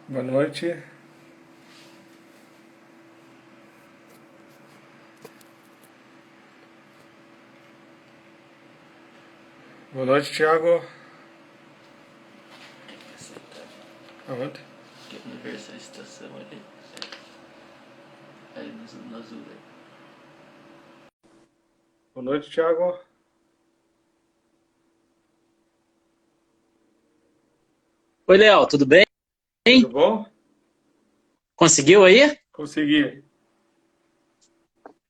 Boa noite. Boa noite, Thiago. Aonde? Que universal estação ali. Ali no azul. Boa noite, Thiago. Oi, Léo, tudo bem? Tudo bom? Conseguiu aí? Consegui.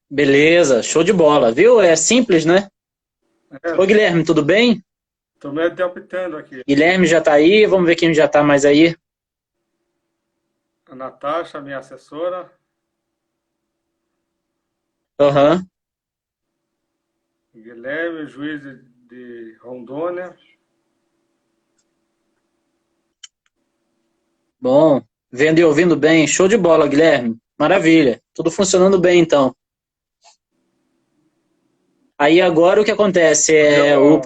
Beleza, show de bola, viu? É simples, né? Ô, É, Guilherme, tudo bem? tô me adaptando aqui. Guilherme já tá aí, vamos ver quem já tá mais aí. A Natasha, minha assessora. Aham, Guilherme, juiz de Rondônia. bom. Vendo e ouvindo bem, show de bola, Guilherme. Maravilha, tudo funcionando bem então. Aí agora o que acontece é Ó,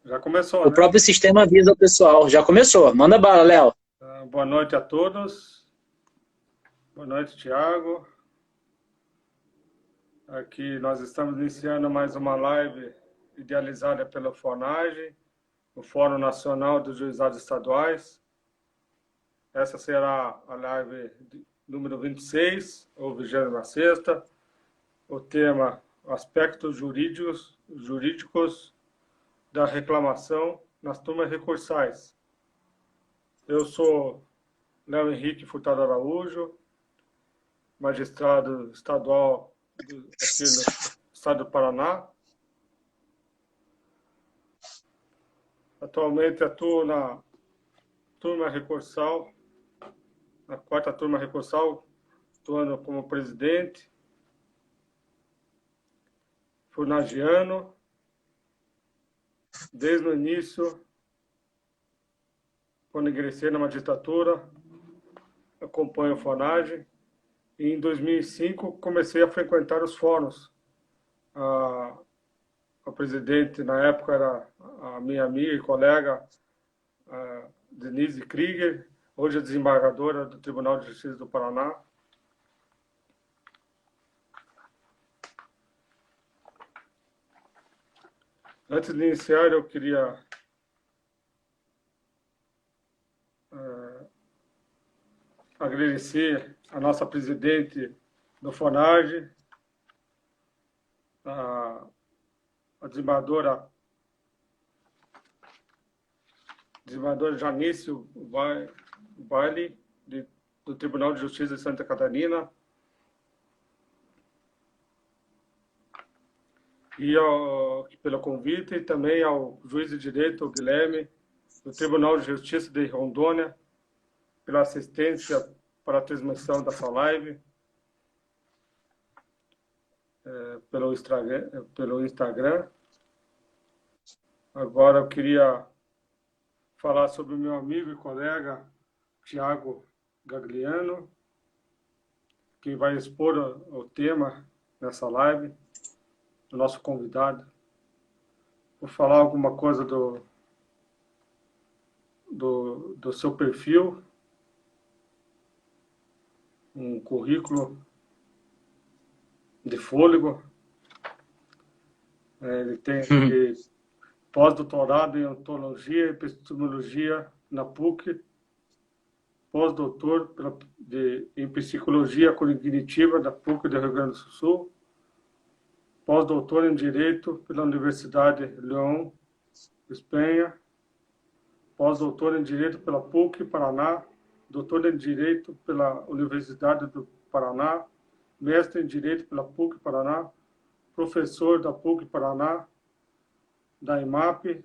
já começou, o né? próprio sistema avisa o pessoal. Já começou, manda bala, Léo. Boa noite a todos. Boa noite, Thiago. Aqui nós estamos iniciando mais uma live idealizada pela FONAGE, o Fórum Nacional dos Juizados Estaduais. Essa será a live número 26, ou 26ª. O tema, aspectos jurídicos da reclamação nas turmas recursais. Eu sou Léo Henrique Furtado Araújo, magistrado estadual aqui no estado do Paraná. Atualmente atuo na turma recursal, na 4ª turma recursal, atuando como presidente, funagiano, desde o início, quando ingressei na magistratura, acompanho a FONAGE, e em 2005 comecei a frequentar os fóruns. A presidente, na época, era a minha amiga e colega, a Denise Krieger, hoje é desembargadora do Tribunal de Justiça do Paraná. Antes de iniciar, eu queria agradecer a nossa presidente do FONAGE, a desembargadora Janice Baile, do Tribunal de Justiça de Santa Catarina, e pelo convite, e também ao juiz de direito, Guilherme, do Tribunal de Justiça de Rondônia, pela assistência para a transmissão dessa live, pelo Instagram. Agora eu queria falar sobre o meu amigo e colega, Thiago Gagliano, que vai expor o tema nessa live, o nosso convidado. Vou falar alguma coisa do seu perfil, um currículo de fôlego. Ele tem pós-doutorado em ontologia e epistemologia na PUC, pós-doutor em psicologia cognitiva da PUC do Rio Grande do Sul, pós-doutor em direito pela Universidade León, Espanha, pós-doutor em direito pela PUC Paraná, doutor em direito pela Universidade do Paraná, mestre em direito pela PUC Paraná, professor da PUC Paraná, da IMAP,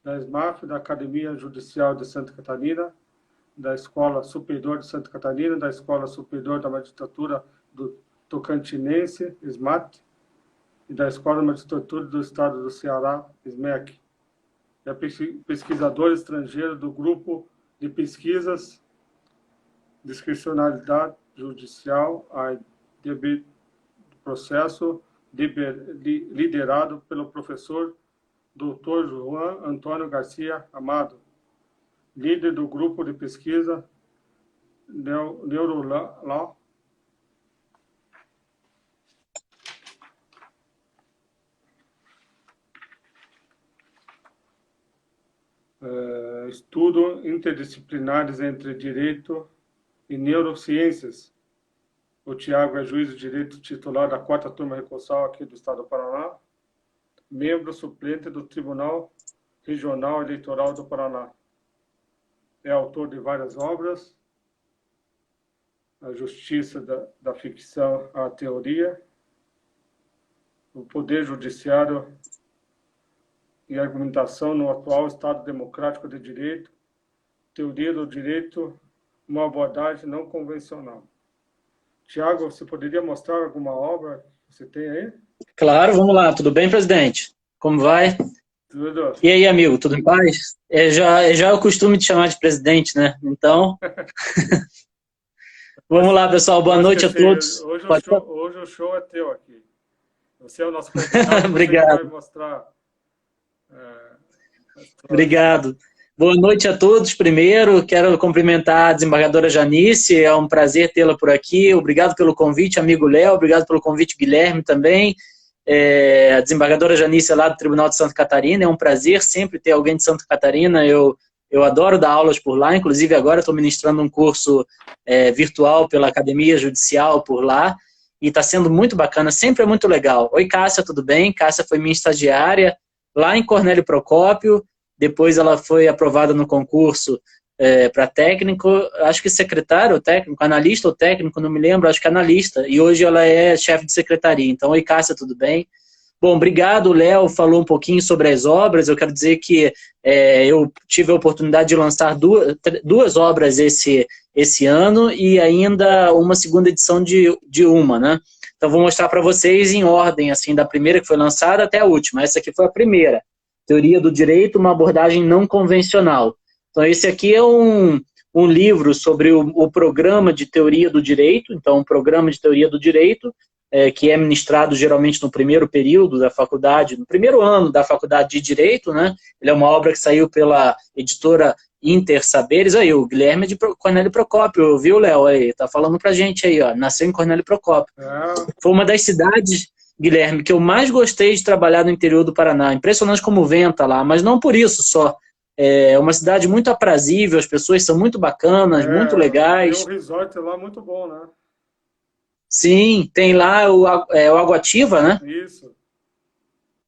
da SMAF, da Academia Judicial de Santa Catarina, da Escola Superior de Santa Catarina, da Escola Superior da Magistratura do Tocantinense, SMAT, e da Escola de Magistratura do Estado do Ceará, SMEC. É pesquisador estrangeiro do Grupo de Pesquisas Discricionalidade Judicial, ADB, processo liderado pelo professor Dr. Juan Antônio Garcia Amado, líder do grupo de pesquisa Neurolaw. Estudo interdisciplinares entre direito e neurociências. O Tiago é juiz de direito titular da 4ª turma recursal aqui do estado do Paraná, membro suplente do Tribunal Regional Eleitoral do Paraná. É autor de várias obras, A Justiça da Ficção à Teoria, O Poder Judiciário e Argumentação no Atual Estado Democrático de Direito, Teoria do Direito, uma abordagem não convencional. Tiago, você poderia mostrar alguma obra que você tem aí? Claro, vamos lá. Tudo bem, presidente? Como vai? Tudo. E aí, amigo, tudo em paz? Já é o costume de chamar de presidente, né? Então, vamos lá, pessoal. Boa noite a todos. Hoje o show é teu aqui. Você é o nosso convidado. Obrigado. Você vai mostrar. Obrigado. Boa noite a todos. Primeiro, quero cumprimentar a desembargadora Janice. É um prazer tê-la por aqui. Obrigado pelo convite, amigo Léo. Obrigado pelo convite, Guilherme, também. A desembargadora Janice é lá do Tribunal de Santa Catarina. É um prazer sempre ter alguém de Santa Catarina. Eu adoro dar aulas por lá. Inclusive, agora estou ministrando um curso virtual pela Academia Judicial por lá. E está sendo muito bacana. Sempre é muito legal. Oi, Cássia, tudo bem? Cássia foi minha estagiária lá em Cornélio Procópio. Depois ela foi aprovada no concurso para técnico, acho que secretário ou técnico, analista ou técnico, não me lembro, acho que analista. E hoje ela é chefe de secretaria. Então, oi, Cássia, tudo bem? Bom, obrigado. O Léo falou um pouquinho sobre as obras. Eu quero dizer que eu tive a oportunidade de lançar duas obras esse ano e ainda uma segunda edição de uma, né? Então, vou mostrar para vocês em ordem, assim, da primeira que foi lançada até a última. Essa aqui foi a primeira. Teoria do Direito, uma abordagem não convencional. Então, esse aqui é um livro sobre o programa de Teoria do Direito, então, um programa de Teoria do Direito, que é ministrado geralmente no primeiro período da faculdade, no primeiro ano da faculdade de Direito, né? Ele é uma obra que saiu pela editora Inter Saberes. Aí, o Guilherme é de Cornélio Procópio, viu, Léo? Aí, tá falando pra gente aí, ó, nasceu em Cornélio Procópio. Foi uma das cidades, Guilherme, que eu mais gostei de trabalhar no interior do Paraná. Impressionante como venta lá, mas não por isso só. É uma cidade muito aprazível, as pessoas são muito bacanas, muito legais. Tem um resort lá muito bom, né? Sim, tem lá o Água-Ativa, né?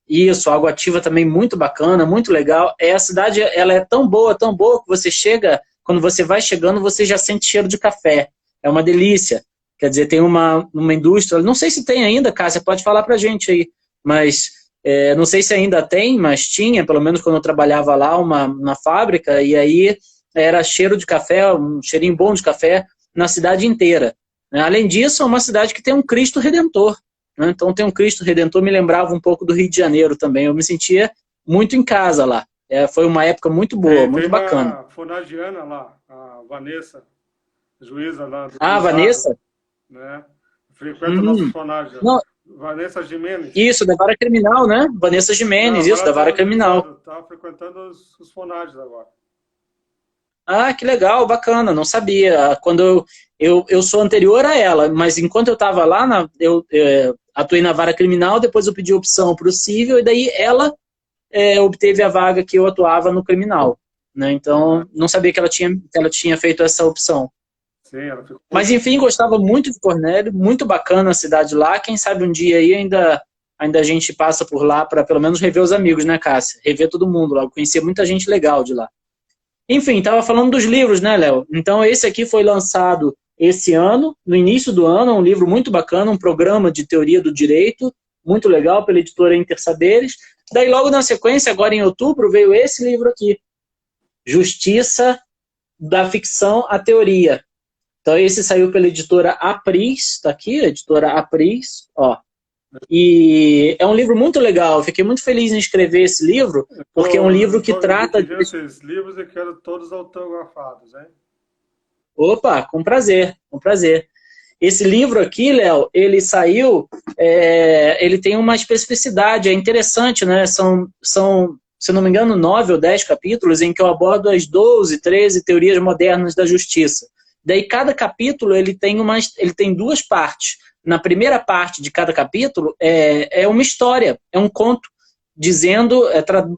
Isso, a Água-Ativa também muito bacana, muito legal. A cidade, ela é tão boa, que você chega, quando você vai chegando, você já sente cheiro de café. É uma delícia. Quer dizer, tem uma indústria, não sei se tem ainda, Cássia, pode falar pra gente aí, mas não sei se ainda tem, mas tinha, pelo menos quando eu trabalhava lá, na fábrica, e aí era cheiro de café, um cheirinho bom de café na cidade inteira. Além disso, é uma cidade que tem um Cristo Redentor, né? Então tem um Cristo Redentor, me lembrava um pouco do Rio de Janeiro também, eu me sentia muito em casa lá. Foi uma época muito boa, muito bacana. Tem uma fonagiana lá, a Vanessa, juíza lá do Ah, Vanessa? Né? Frequenta nossos fonagens. Vanessa Gimenez. Isso, da Vara Criminal, né? Vanessa Gimenez, isso, da Vara Criminal. Está frequentando os fonagens agora. Ah, que legal, bacana, não sabia. Quando eu sou anterior a ela, mas enquanto eu estava lá, eu atuei na Vara Criminal, depois eu pedi opção para o Civil, e daí ela obteve a vaga que eu atuava no Criminal. Né? Então, não sabia que ela tinha feito essa opção. Sim, ela ficou... Mas, enfim, gostava muito de Cornélio, muito bacana a cidade lá. Quem sabe um dia aí ainda a gente passa por lá para pelo menos rever os amigos, né, Cássia? Rever todo mundo lá. Eu conhecia muita gente legal de lá. Enfim, estava falando dos livros, né, Léo? Então, esse aqui foi lançado esse ano, no início do ano, um livro muito bacana, um programa de teoria do direito, muito legal, pela editora Inter Saberes. Daí, logo na sequência, agora em outubro, veio esse livro aqui, Justiça da Ficção à Teoria. Então, esse saiu pela editora Apris, tá aqui, a editora Apris, ó. E é um livro muito legal, eu fiquei muito feliz em escrever esse livro, porque é um livro que trata... Esses livros eu quero todos autografados, hein? Opa, com prazer, com prazer. Esse livro aqui, Léo, ele saiu, ele tem uma especificidade, é interessante, né? São se não me engano, 9 ou 10 capítulos em que eu abordo as 12, 13 teorias modernas da justiça. Daí cada capítulo ele tem duas partes. Na primeira parte de cada capítulo é uma história, é um conto, dizendo,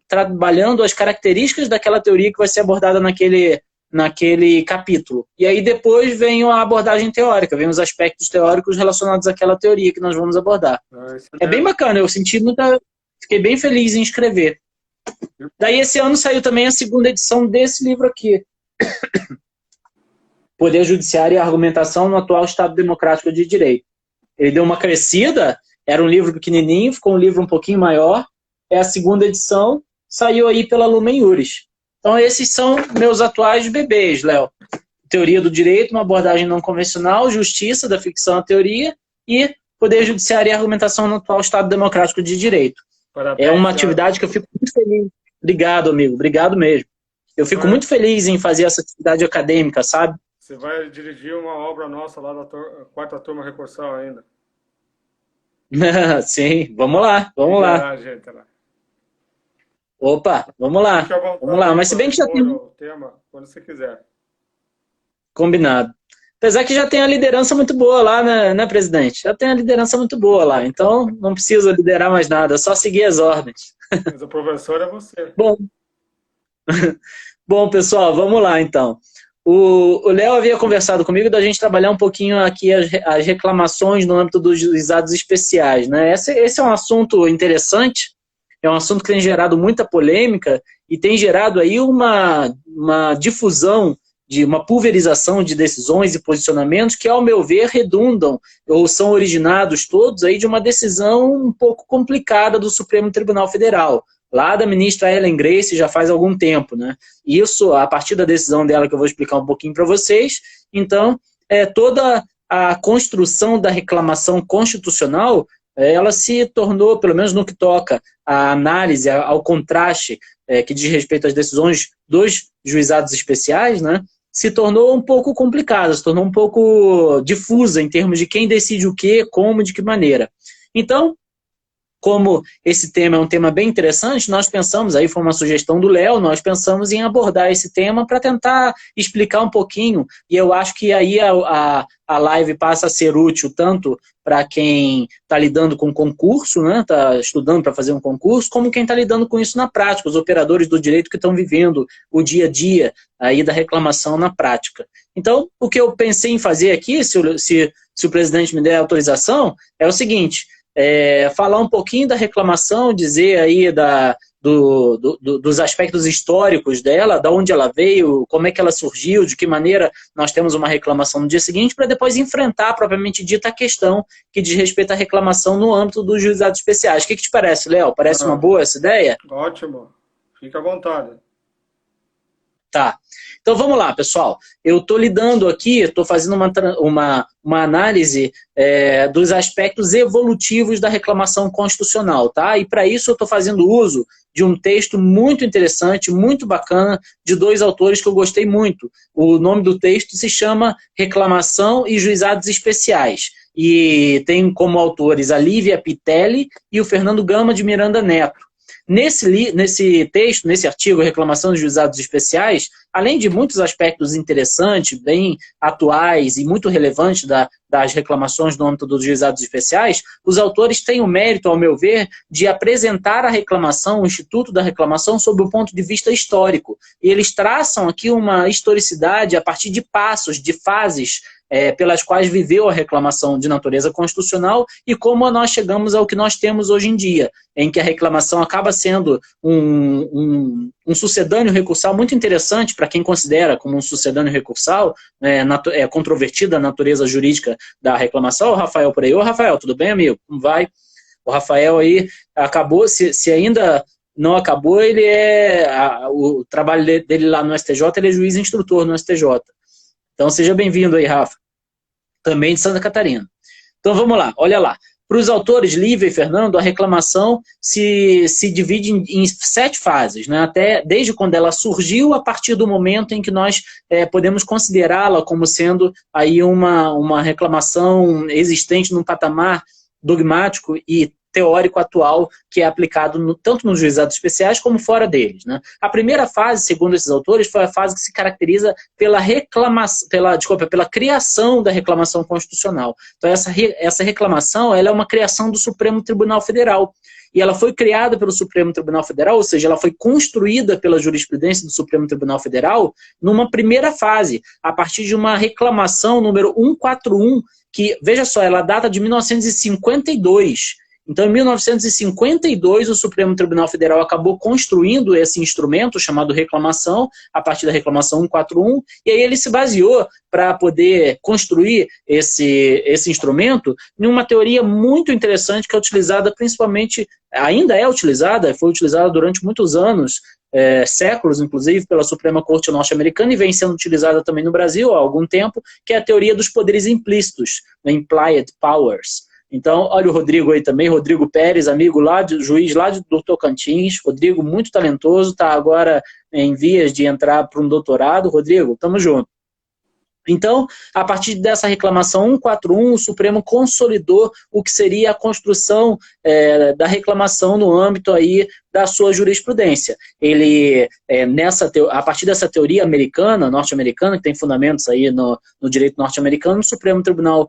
trabalhando as características daquela teoria que vai ser abordada naquele capítulo. E aí depois vem a abordagem teórica, vem os aspectos teóricos relacionados àquela teoria que nós vamos abordar. É bem bacana, fiquei bem feliz em escrever. Daí esse ano saiu também a segunda edição desse livro aqui. Poder Judiciário e Argumentação no Atual Estado Democrático de Direito. Ele deu uma crescida, era um livro pequenininho, ficou um livro um pouquinho maior, é a segunda edição, saiu aí pela Lumen Iuris. Então esses são meus atuais bebês, Léo. Teoria do Direito, uma abordagem não convencional, Justiça, da ficção à teoria, e Poder Judiciário e Argumentação no Atual Estado Democrático de Direito. Parabéns, é uma atividade que eu fico muito feliz. Obrigado, amigo, obrigado mesmo. Eu fico muito feliz em fazer essa atividade acadêmica, sabe? Você vai dirigir uma obra nossa lá da quarta turma recursal ainda. Sim, vamos lá, vamos lá. Gente, lá. Opa, vamos lá. Vamos lá, mas se bem que já tem o tema quando você quiser. Combinado. Apesar que já tem a liderança muito boa lá, né, presidente? Já tem a liderança muito boa lá, então não precisa liderar mais nada, é só seguir as ordens. Mas o professor é você. Bom, pessoal, vamos lá então. O Léo havia conversado comigo da gente trabalhar um pouquinho aqui as reclamações no âmbito dos juizados especiais, né? Esse é um assunto interessante, é um assunto que tem gerado muita polêmica e tem gerado aí uma difusão, uma pulverização de decisões e posicionamentos que, ao meu ver, redundam ou são originados todos aí de uma decisão um pouco complicada do Supremo Tribunal Federal, lá da ministra Ellen Grace já faz algum tempo, né? Isso, a partir da decisão dela, que eu vou explicar um pouquinho para vocês, então, toda a construção da reclamação constitucional, ela se tornou, pelo menos no que toca à análise, ao contraste que diz respeito às decisões dos juizados especiais, né? Se tornou um pouco complicada, se tornou um pouco difusa em termos de quem decide o quê, como, de que maneira. Então, como esse tema é um tema bem interessante, nós pensamos, aí foi uma sugestão do Léo, nós pensamos em abordar esse tema para tentar explicar um pouquinho, e eu acho que aí a live passa a ser útil tanto para quem está lidando com concurso, né, está estudando para fazer um concurso, como quem está lidando com isso na prática, os operadores do direito que estão vivendo o dia a dia aí da reclamação na prática. Então, o que eu pensei em fazer aqui, se o presidente me der autorização, é o seguinte: falar um pouquinho da reclamação, dizer aí dos aspectos históricos dela, da onde ela veio, como é que ela surgiu, de que maneira nós temos uma reclamação no dia seguinte, para depois enfrentar, propriamente dita, a questão que diz respeito à reclamação no âmbito dos juizados especiais. O que te parece, Léo? Parece uma boa essa ideia? Ótimo. Fica à vontade. Tá. Então vamos lá, pessoal. Eu estou lidando aqui, estou fazendo uma análise dos aspectos evolutivos da reclamação constitucional, tá? E para isso eu estou fazendo uso de um texto muito interessante, muito bacana, de dois autores que eu gostei muito. O nome do texto se chama Reclamação e Juizados Especiais. E tem como autores a Lívia Pitelli e o Fernando Gama de Miranda Neto. Nesse texto, nesse artigo, Reclamação dos Juizados Especiais, além de muitos aspectos interessantes, bem atuais e muito relevantes das reclamações no âmbito dos juizados especiais, os autores têm o mérito, ao meu ver, de apresentar a reclamação, o instituto da reclamação, sob o ponto de vista histórico. E eles traçam aqui uma historicidade a partir de passos, de fases, pelas quais viveu a reclamação de natureza constitucional e como nós chegamos ao que nós temos hoje em dia, em que a reclamação acaba sendo um sucedâneo recursal muito interessante para quem considera como um sucedâneo recursal, controvertida a natureza jurídica da reclamação. O Rafael por aí. Ô, Rafael, tudo bem, amigo? Como vai? O Rafael aí acabou, se ainda não acabou, o trabalho dele lá no STJ, ele é juiz instrutor no STJ. Então seja bem-vindo aí, Rafa. Também de Santa Catarina. Então vamos lá, olha lá. Para os autores Lívia e Fernando, a reclamação se divide em 7 fases, né? Desde quando ela surgiu, a partir do momento em que nós podemos considerá-la como sendo aí uma reclamação existente num patamar dogmático e teórico atual que é aplicado tanto nos juizados especiais como fora deles, né? A primeira fase, segundo esses autores, foi a fase que se caracteriza pela criação da reclamação constitucional. Então essa reclamação, ela é uma criação do Supremo Tribunal Federal. E ela foi criada pelo Supremo Tribunal Federal, ou seja, ela foi construída pela jurisprudência do Supremo Tribunal Federal numa primeira fase, a partir de uma reclamação número 141, que, veja só, ela data de 1952. Então, em 1952, o Supremo Tribunal Federal acabou construindo esse instrumento chamado reclamação, a partir da reclamação 141, e aí ele se baseou para poder construir esse instrumento em uma teoria muito interessante que é utilizada principalmente, ainda é utilizada, foi utilizada durante muitos anos, séculos, inclusive, pela Suprema Corte norte-americana e vem sendo utilizada também no Brasil há algum tempo, que é a teoria dos poderes implícitos, implied powers. Então, olha o Rodrigo aí também, Rodrigo Pérez, amigo juiz lá do Tocantins. Rodrigo, muito talentoso, está agora em vias de entrar para um doutorado. Rodrigo, tamo junto. Então, a partir dessa reclamação 141, o Supremo consolidou o que seria a construção da reclamação no âmbito aí da sua jurisprudência. Ele, a partir dessa teoria americana, norte-americana, que tem fundamentos aí no direito norte-americano, o Supremo Tribunal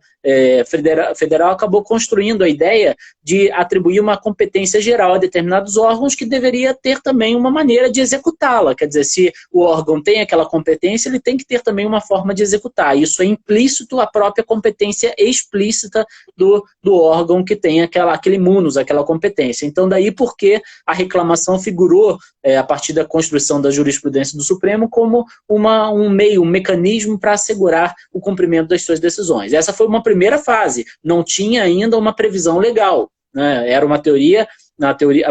Federal acabou construindo a ideia de atribuir uma competência geral a determinados órgãos que deveria ter também uma maneira de executá-la. Quer dizer, se o órgão tem aquela competência, ele tem que ter também uma forma de executar. Isso é implícito à própria competência explícita do órgão que tem aquele munus, aquela competência. Então, daí porque a reclamação figurou, a partir da construção da jurisprudência do Supremo, como um mecanismo para assegurar o cumprimento das suas decisões. Essa foi uma primeira fase, não tinha ainda uma previsão legal, né? Era uma teoria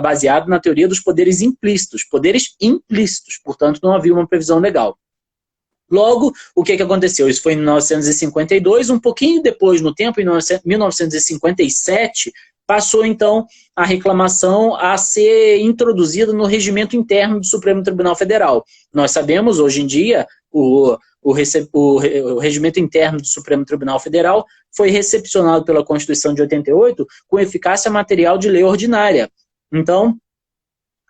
baseada na teoria dos poderes implícitos, portanto não havia uma previsão legal. Logo, o que aconteceu? Isso foi em 1952, um pouquinho depois no tempo, em 1957, passou, então, a reclamação a ser introduzida no regimento interno do Supremo Tribunal Federal. Nós sabemos, hoje em dia, o regimento interno do Supremo Tribunal Federal foi recepcionado pela Constituição de 88 com eficácia material de lei ordinária. Então,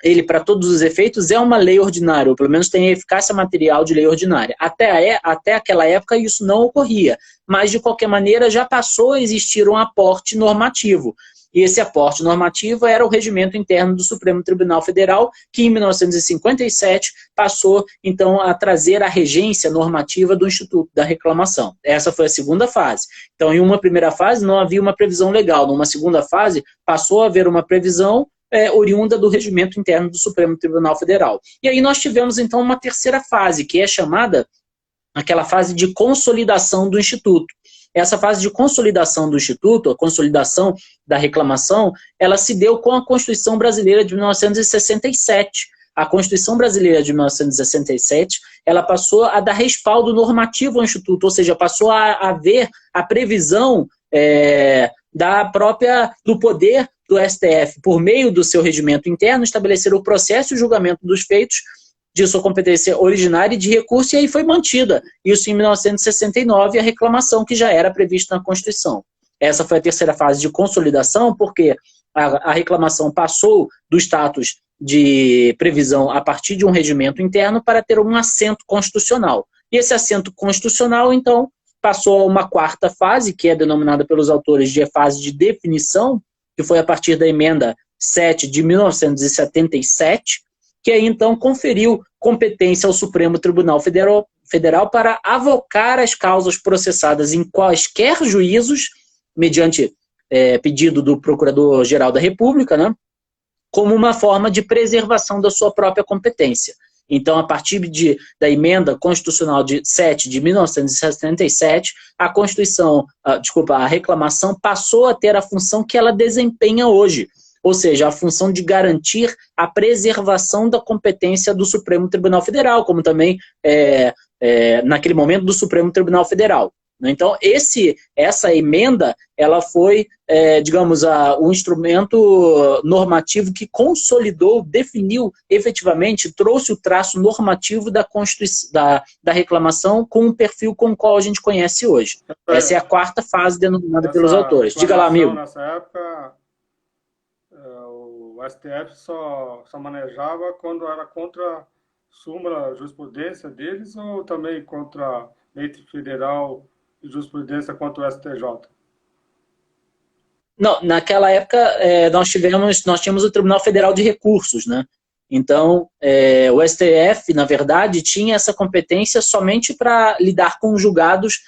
ele, para todos os efeitos, é uma lei ordinária, ou pelo menos tem eficácia material de lei ordinária. Até aquela época isso não ocorria, mas, de qualquer maneira, já passou a existir um aporte normativo. E esse aporte normativo era o regimento interno do Supremo Tribunal Federal, que em 1957 passou, então, a trazer a regência normativa do Instituto da Reclamação. Essa foi a segunda fase. Então, em uma primeira fase, não havia uma previsão legal. Numa segunda fase, passou a haver uma previsão oriunda do regimento interno do Supremo Tribunal Federal. E aí nós tivemos, então, uma terceira fase, que é chamada aquela fase de consolidação do Instituto. Essa fase de consolidação do Instituto, a consolidação da reclamação, ela se deu com a Constituição Brasileira de 1967. A Constituição Brasileira de 1967, ela passou a dar respaldo normativo ao Instituto, ou seja, passou a haver a previsão do poder do STF, por meio do seu regimento interno, estabelecer o processo e o julgamento dos feitos de sua competência originária e de recurso, e aí foi mantida. Isso em 1969, a reclamação que já era prevista na Constituição. Essa foi a terceira fase de consolidação, porque a reclamação passou do status de previsão a partir de um regimento interno para ter um assento constitucional. E esse assento constitucional, então, passou a uma quarta fase, que é denominada pelos autores de fase de definição, que foi a partir da emenda 7 de 1977, que aí então conferiu competência ao Supremo Tribunal Federal para avocar as causas processadas em quaisquer juízos, mediante pedido do Procurador-Geral da República, né, como uma forma de preservação da sua própria competência. Então, a partir da emenda constitucional de 7 de 1977, a reclamação passou a ter a função que ela desempenha hoje, ou seja, a função de garantir a preservação da competência do Supremo Tribunal Federal, como também, naquele momento, do Supremo Tribunal Federal. Então, essa emenda, ela foi, digamos, um instrumento normativo que consolidou, definiu efetivamente, trouxe o traço normativo da reclamação com o perfil com o qual a gente conhece hoje. Essa é a quarta fase denominada pelos autores. Diga lá, amigo. Nessa época, o STF só manejava quando era contra súmula jurisprudência deles ou também contra lei federal e jurisprudência contra o STJ? Não, naquela época nós tínhamos o Tribunal Federal de Recursos, né? Então, o STF, na verdade, tinha essa competência somente para lidar com julgados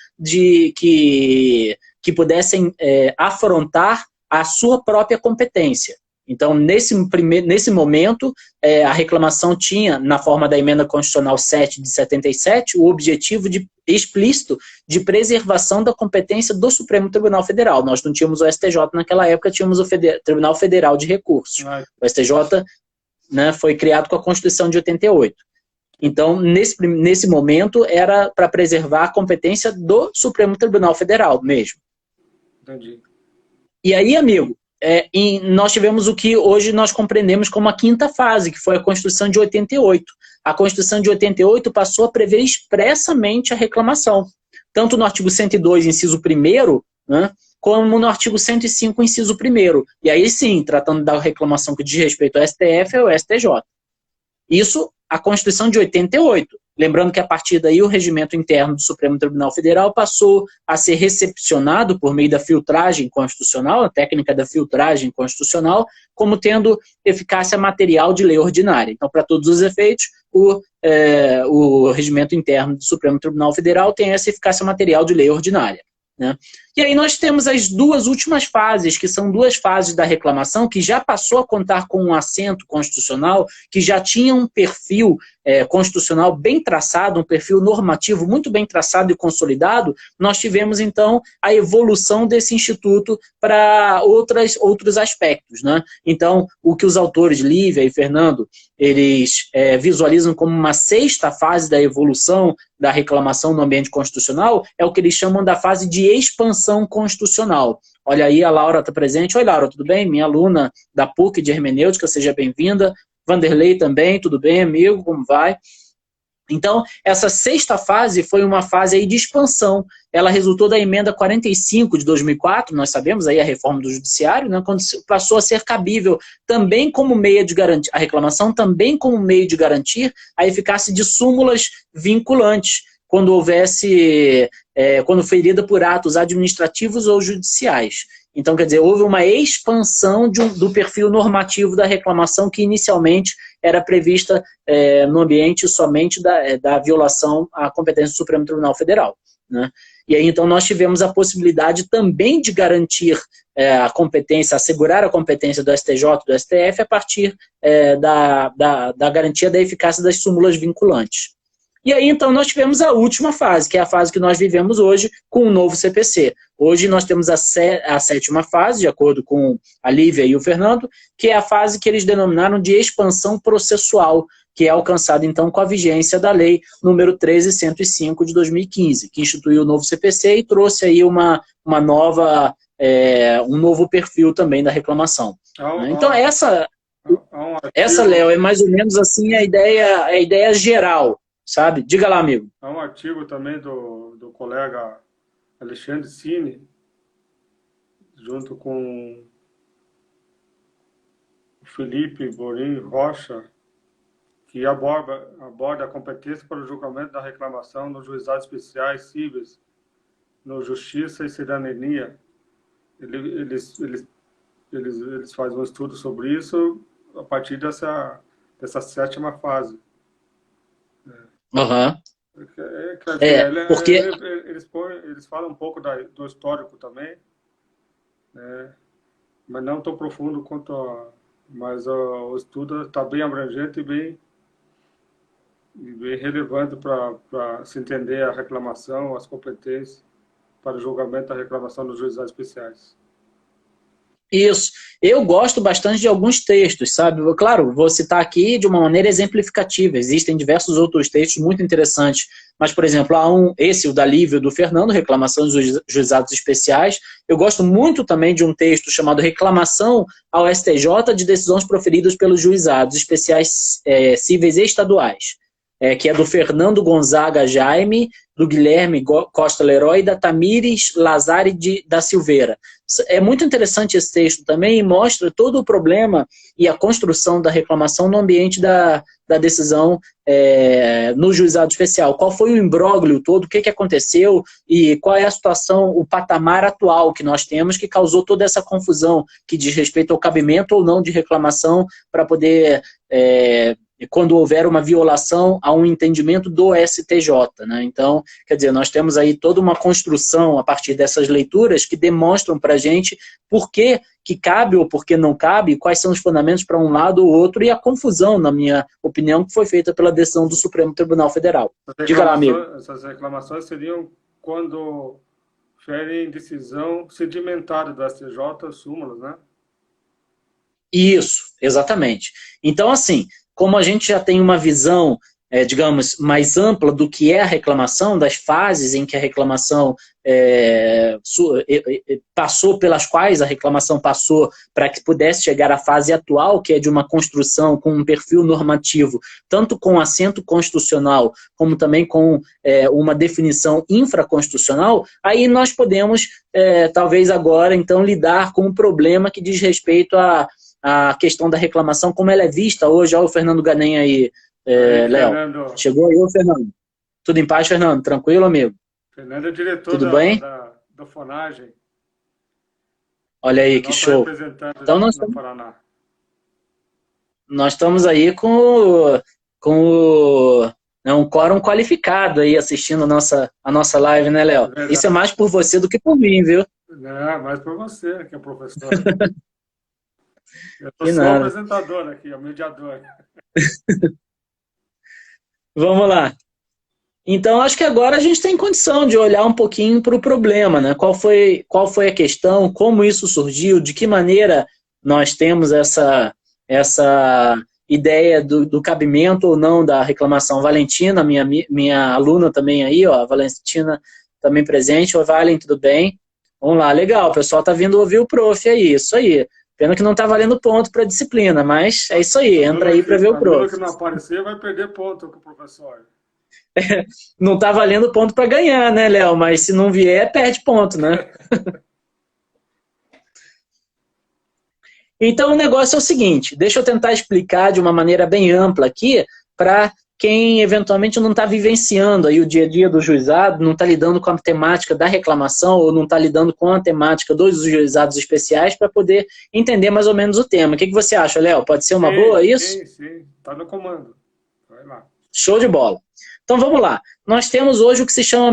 que pudessem afrontar a sua própria competência. Então, nesse momento, a reclamação tinha, na forma da Emenda Constitucional 7 de 77, o objetivo explícito de preservação da competência do Supremo Tribunal Federal. Nós não tínhamos o STJ naquela época, tínhamos o Tribunal Federal de Recursos. O STJ, né, foi criado com a Constituição de 88. Então, nesse momento, era para preservar a competência do Supremo Tribunal Federal mesmo. Entendi. E aí, amigo, nós tivemos o que hoje nós compreendemos como a quinta fase, que foi a Constituição de 88. A Constituição de 88 passou a prever expressamente a reclamação, tanto no artigo 102, inciso 1º, né, como no artigo 105, inciso 1º. E aí sim, tratando da reclamação que diz respeito ao STF, é o STJ. Isso, a Constituição de 88. Lembrando que a partir daí o regimento interno do Supremo Tribunal Federal passou a ser recepcionado por meio da filtragem constitucional, a técnica da filtragem constitucional, como tendo eficácia material de lei ordinária. Então, para todos os efeitos, o regimento interno do Supremo Tribunal Federal tem essa eficácia material de lei ordinária, né? E aí nós temos as duas últimas fases, que são duas fases da reclamação, que já passou a contar com um assento constitucional, que já tinha um perfil constitucional bem traçado, um perfil normativo muito bem traçado e consolidado. Nós tivemos, então, a evolução desse instituto para outros aspectos, né? Então, o que os autores, Lívia e Fernando, eles visualizam como uma sexta fase da evolução da reclamação no ambiente constitucional é o que eles chamam da fase de expansão constitucional. Olha aí, a Laura está presente. Oi, Laura, tudo bem? Minha aluna da PUC de Hermenêutica, seja bem-vinda. Vanderlei também, tudo bem, amigo? Como vai? Então, essa sexta fase foi uma fase aí de expansão. Ela resultou da emenda 45 de 2004, nós sabemos aí a reforma do judiciário, né, quando passou a ser cabível também como meio de garantir, a reclamação também como meio de garantir a eficácia de súmulas vinculantes, quando houvesse, quando ferida por atos administrativos ou judiciais. Então, quer dizer, houve uma expansão do perfil normativo da reclamação que inicialmente era prevista no ambiente somente da violação à competência do Supremo Tribunal Federal, né? E aí, então, nós tivemos a possibilidade também de garantir a competência, assegurar a competência do STJ e do STF a partir da garantia da eficácia das súmulas vinculantes. E aí, então, nós tivemos a última fase, que é a fase que nós vivemos hoje com o novo CPC. Hoje nós temos a sétima fase, de acordo com a Lívia e o Fernando, que é a fase que eles denominaram de expansão processual, que é alcançada, então, com a vigência da Lei número 13105 de 2015, que instituiu o novo CPC e trouxe aí um novo perfil também da reclamação. Então, essa, Léo, é mais ou menos assim a ideia geral, sabe? Diga lá, amigo. Há um artigo também do colega Alexandre Cine, junto com o Felipe Borim Rocha, que aborda a competência para o julgamento da reclamação nos juizados especiais cíveis, no Justiça e Cidadania. Eles fazem um estudo sobre isso a partir dessa sétima fase. Uhum. Eles falam um pouco do histórico também, né? Mas não tão profundo quanto mas o estudo está bem abrangente e bem relevante para se entender a reclamação, as competências para o julgamento da reclamação dos juizados especiais. Isso. Eu gosto bastante de alguns textos, sabe? Claro, vou citar aqui de uma maneira exemplificativa. Existem diversos outros textos muito interessantes. Mas, por exemplo, há esse, o da Lívia e do Fernando, Reclamação dos Juizados Especiais. Eu gosto muito também de um texto chamado Reclamação ao STJ de decisões proferidas pelos juizados especiais cíveis e estaduais, que é do Fernando Gonzaga Jaime do Guilherme Costa Leroy e da Tamires Lazari da Silveira. É muito interessante esse texto também e mostra todo o problema e a construção da reclamação no ambiente da decisão no juizado especial. Qual foi o imbróglio todo, o que aconteceu e qual é a situação, o patamar atual que nós temos que causou toda essa confusão que diz respeito ao cabimento ou não de reclamação para poder, quando houver uma violação a um entendimento do STJ, né? Então, quer dizer, nós temos aí toda uma construção a partir dessas leituras que demonstram para a gente por que cabe ou por que não cabe, quais são os fundamentos para um lado ou outro, e a confusão, na minha opinião, que foi feita pela decisão do Supremo Tribunal Federal. Diga lá, amigo. Essas reclamações seriam quando ferem decisão sedimentada do STJ, súmulas, né? Isso, exatamente. Então, assim, como a gente já tem uma visão, digamos, mais ampla do que é a reclamação, das fases em que a reclamação passou, pelas quais a reclamação passou para que pudesse chegar à fase atual, que é de uma construção com um perfil normativo, tanto com assento constitucional, como também com uma definição infraconstitucional, aí nós podemos, talvez agora, então, lidar com um problema que diz respeito a questão da reclamação, como ela é vista hoje. Olha o Fernando Ganem aí, Léo. Chegou aí, ô Fernando. Tudo em paz, Fernando? Tranquilo, amigo? Fernando é diretor Tudo bem? da Fonagem. Olha aí, que show. Então nós estamos aí com um quórum qualificado aí assistindo a nossa live, né, Léo? Isso é mais por você do que por mim, viu? Não, mais por você, que é professor. Eu sou só o apresentador aqui, o mediador. Vamos lá. Então, acho que agora a gente tem condição de olhar um pouquinho para o problema, né? Qual foi a questão, como isso surgiu, de que maneira nós temos essa ideia do cabimento ou não da reclamação. Valentina, minha aluna também aí, ó, a Valentina também presente. Oi, Valen, tudo bem? Vamos lá, legal, o pessoal tá vindo ouvir o prof aí, isso aí. Pena que não tá valendo ponto para disciplina, mas é isso aí, entra aí para ver o prof. Que não aparecer vai perder ponto com o professor. Não tá valendo ponto para ganhar, né, Léo? Mas se não vier, perde ponto, né? Então o negócio é o seguinte, deixa eu tentar explicar de uma maneira bem ampla aqui, para quem eventualmente não está vivenciando aí o dia a dia do juizado, não está lidando com a temática da reclamação ou não está lidando com a temática dos juizados especiais para poder entender mais ou menos o tema. O que você acha, Léo? Pode ser uma boa isso? Sim. Está no comando. Vai lá. Show de bola. Então vamos lá. Nós temos hoje o que se chama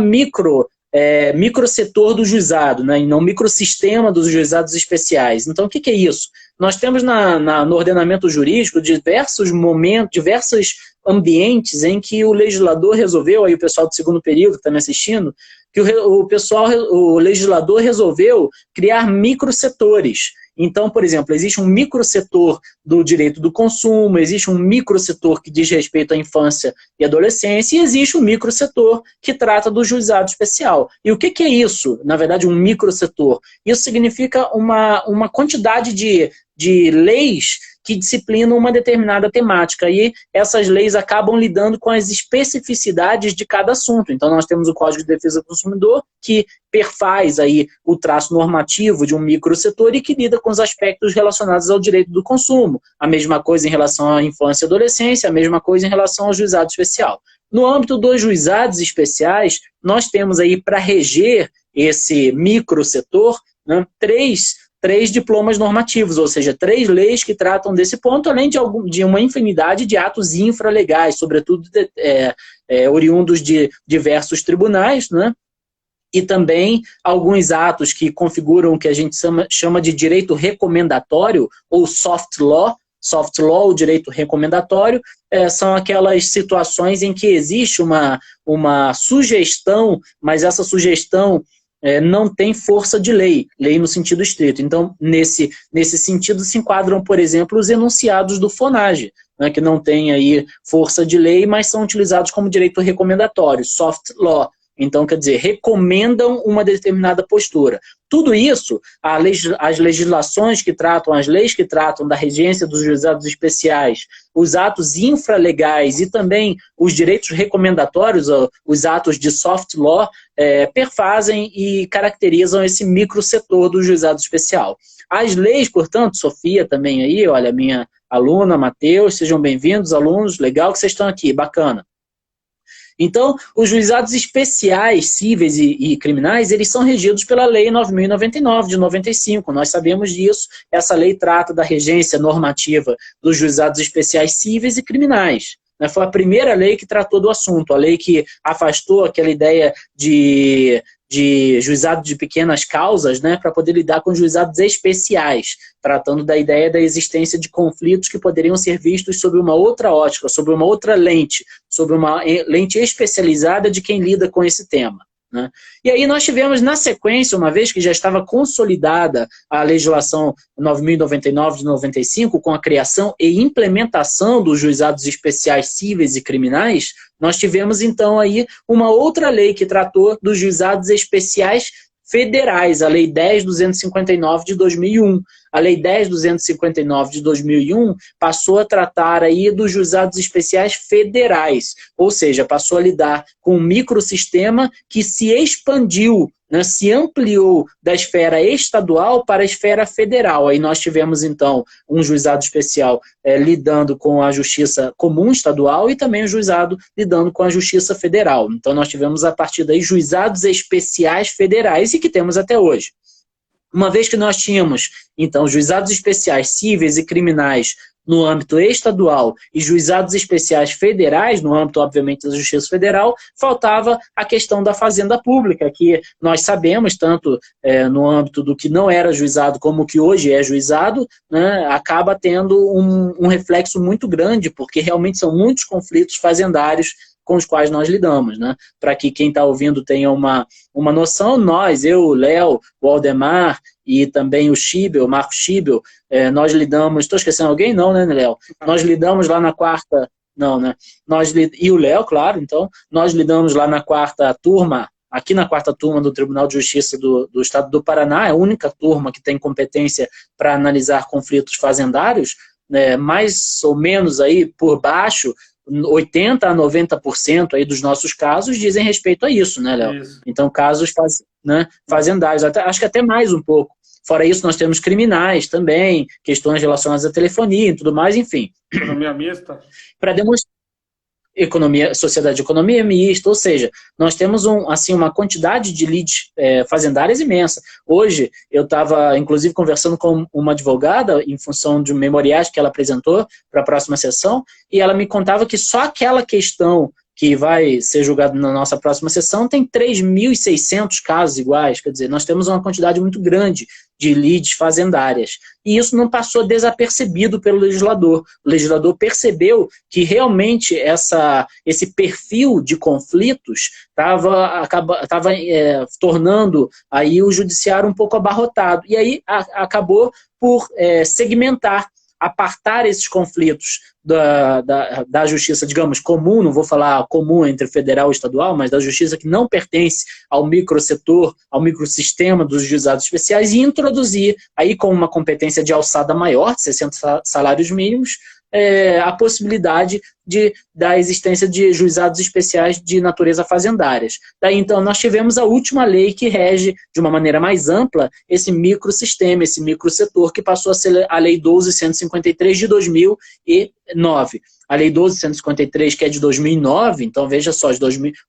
microsetor do juizado, né? E não microsistema dos juizados especiais. Então o que é isso? Nós temos no ordenamento jurídico diversos momentos, diversos ambientes em que o legislador resolveu, aí o pessoal do segundo período que está me assistindo, que o legislador resolveu criar microsetores. Então, por exemplo, existe um microsetor do direito do consumo, existe um microsetor que diz respeito à infância e adolescência, e existe um microsetor que trata do juizado especial. E o que é isso? Na verdade, um microsetor. Isso significa uma quantidade de leis que disciplinam uma determinada temática, e essas leis acabam lidando com as especificidades de cada assunto. Então nós temos o Código de Defesa do Consumidor, que perfaz aí o traço normativo de um microsetor e que lida com os aspectos relacionados ao direito do consumo. A mesma coisa em relação à infância e adolescência, a mesma coisa em relação ao juizado especial. No âmbito dos juizados especiais, nós temos aí para reger esse microsetor, né, três diplomas normativos, ou seja, 3 leis que tratam desse ponto, além de uma infinidade de atos infralegais, sobretudo oriundos de diversos tribunais, né? E também alguns atos que configuram o que a gente chama de direito recomendatório, ou soft law. Soft law, o direito recomendatório, são aquelas situações em que existe uma sugestão, mas essa sugestão não tem força de lei no sentido estrito. Então, nesse sentido, se enquadram, por exemplo, os enunciados do FONAGE, né, que não têm aí força de lei, mas são utilizados como direito recomendatório, soft law. Então, quer dizer, recomendam uma determinada postura. Tudo isso, as legislações que tratam, as leis que tratam da regência dos juizados especiais, os atos infralegais e também os direitos recomendatórios, os atos de soft law, perfazem e caracterizam esse microsetor do juizado especial. As leis, portanto, Sofia também aí, olha, minha aluna, Matheus, sejam bem-vindos, alunos, legal que vocês estão aqui, bacana. Então, os juizados especiais, cíveis e criminais, eles são regidos pela Lei 9.099, de 95. Nós sabemos disso. Essa lei trata da regência normativa dos juizados especiais cíveis e criminais. Foi a primeira lei que tratou do assunto, a lei que afastou aquela ideia de juizado de pequenas causas, né, para poder lidar com juizados especiais, tratando da ideia da existência de conflitos que poderiam ser vistos sob uma outra ótica, sob uma outra lente, sob uma lente especializada de quem lida com esse tema. Né? E aí nós tivemos na sequência, uma vez que já estava consolidada a legislação 9.099 de 95, com a criação e implementação dos juizados especiais cíveis e criminais, nós tivemos então aí uma outra lei que tratou dos juizados especiais federais, a Lei 10.259 de 2001. A Lei 10.259 de 2001 passou a tratar aí dos juizados especiais federais, ou seja, passou a lidar com um microsistema que se expandiu, né, se ampliou da esfera estadual para a esfera federal. Aí nós tivemos, então, um juizado especial lidando com a justiça comum estadual e também um juizado lidando com a justiça federal. Então nós tivemos, a partir daí, juizados especiais federais e que temos até hoje. Uma vez que nós tínhamos, então, juizados especiais cíveis e criminais no âmbito estadual e juizados especiais federais, no âmbito, obviamente, da Justiça Federal, faltava a questão da fazenda pública, que nós sabemos, tanto no âmbito do que não era juizado como o que hoje é juizado, né, acaba tendo um reflexo muito grande, porque realmente são muitos conflitos fazendários com os quais nós lidamos, né? Para que quem está ouvindo tenha uma noção, eu, o Léo, o Aldemar e também o Schibel, o Marco Schibel, nós lidamos, estou esquecendo alguém? Não, né, Léo? Nós lidamos lá na quarta, não, né? E o Léo, claro, então, nós lidamos lá na quarta turma, aqui na quarta turma do Tribunal de Justiça do Estado do Paraná, é a única turma que tem competência para analisar conflitos fazendários, mais ou menos aí por baixo, 80% a 90% aí dos nossos casos dizem respeito a isso, né, Léo? Então, casos fazendários, acho que até mais um pouco. Fora isso, nós temos criminais também, questões relacionadas à telefonia e tudo mais, enfim. Economia mista. Para demonstrar sociedade de economia mista, ou seja, nós temos uma quantidade de leads fazendárias imensa. Hoje, eu estava, inclusive, conversando com uma advogada em função de um memoriais que ela apresentou para a próxima sessão, e ela me contava que só aquela questão que vai ser julgado na nossa próxima sessão tem 3.600 casos iguais, quer dizer, nós temos uma quantidade muito grande de leads fazendárias. E isso não passou desapercebido pelo legislador. O legislador percebeu que realmente esse perfil de conflitos estava tornando aí o judiciário um pouco abarrotado. E aí acabou por segmentar, apartar esses conflitos da justiça, digamos, comum, não vou falar comum entre federal e estadual, mas da justiça que não pertence ao microsetor, ao microsistema dos juizados especiais, e introduzir, aí com uma competência de alçada maior, de 60 salários mínimos, a possibilidade da existência de juizados especiais de natureza fazendárias. Daí, então, nós tivemos a última lei que rege, de uma maneira mais ampla, esse microsistema, esse microsetor, que passou a ser a Lei 12.153 de 2009. A Lei 12.153, que é de 2009, então veja só, de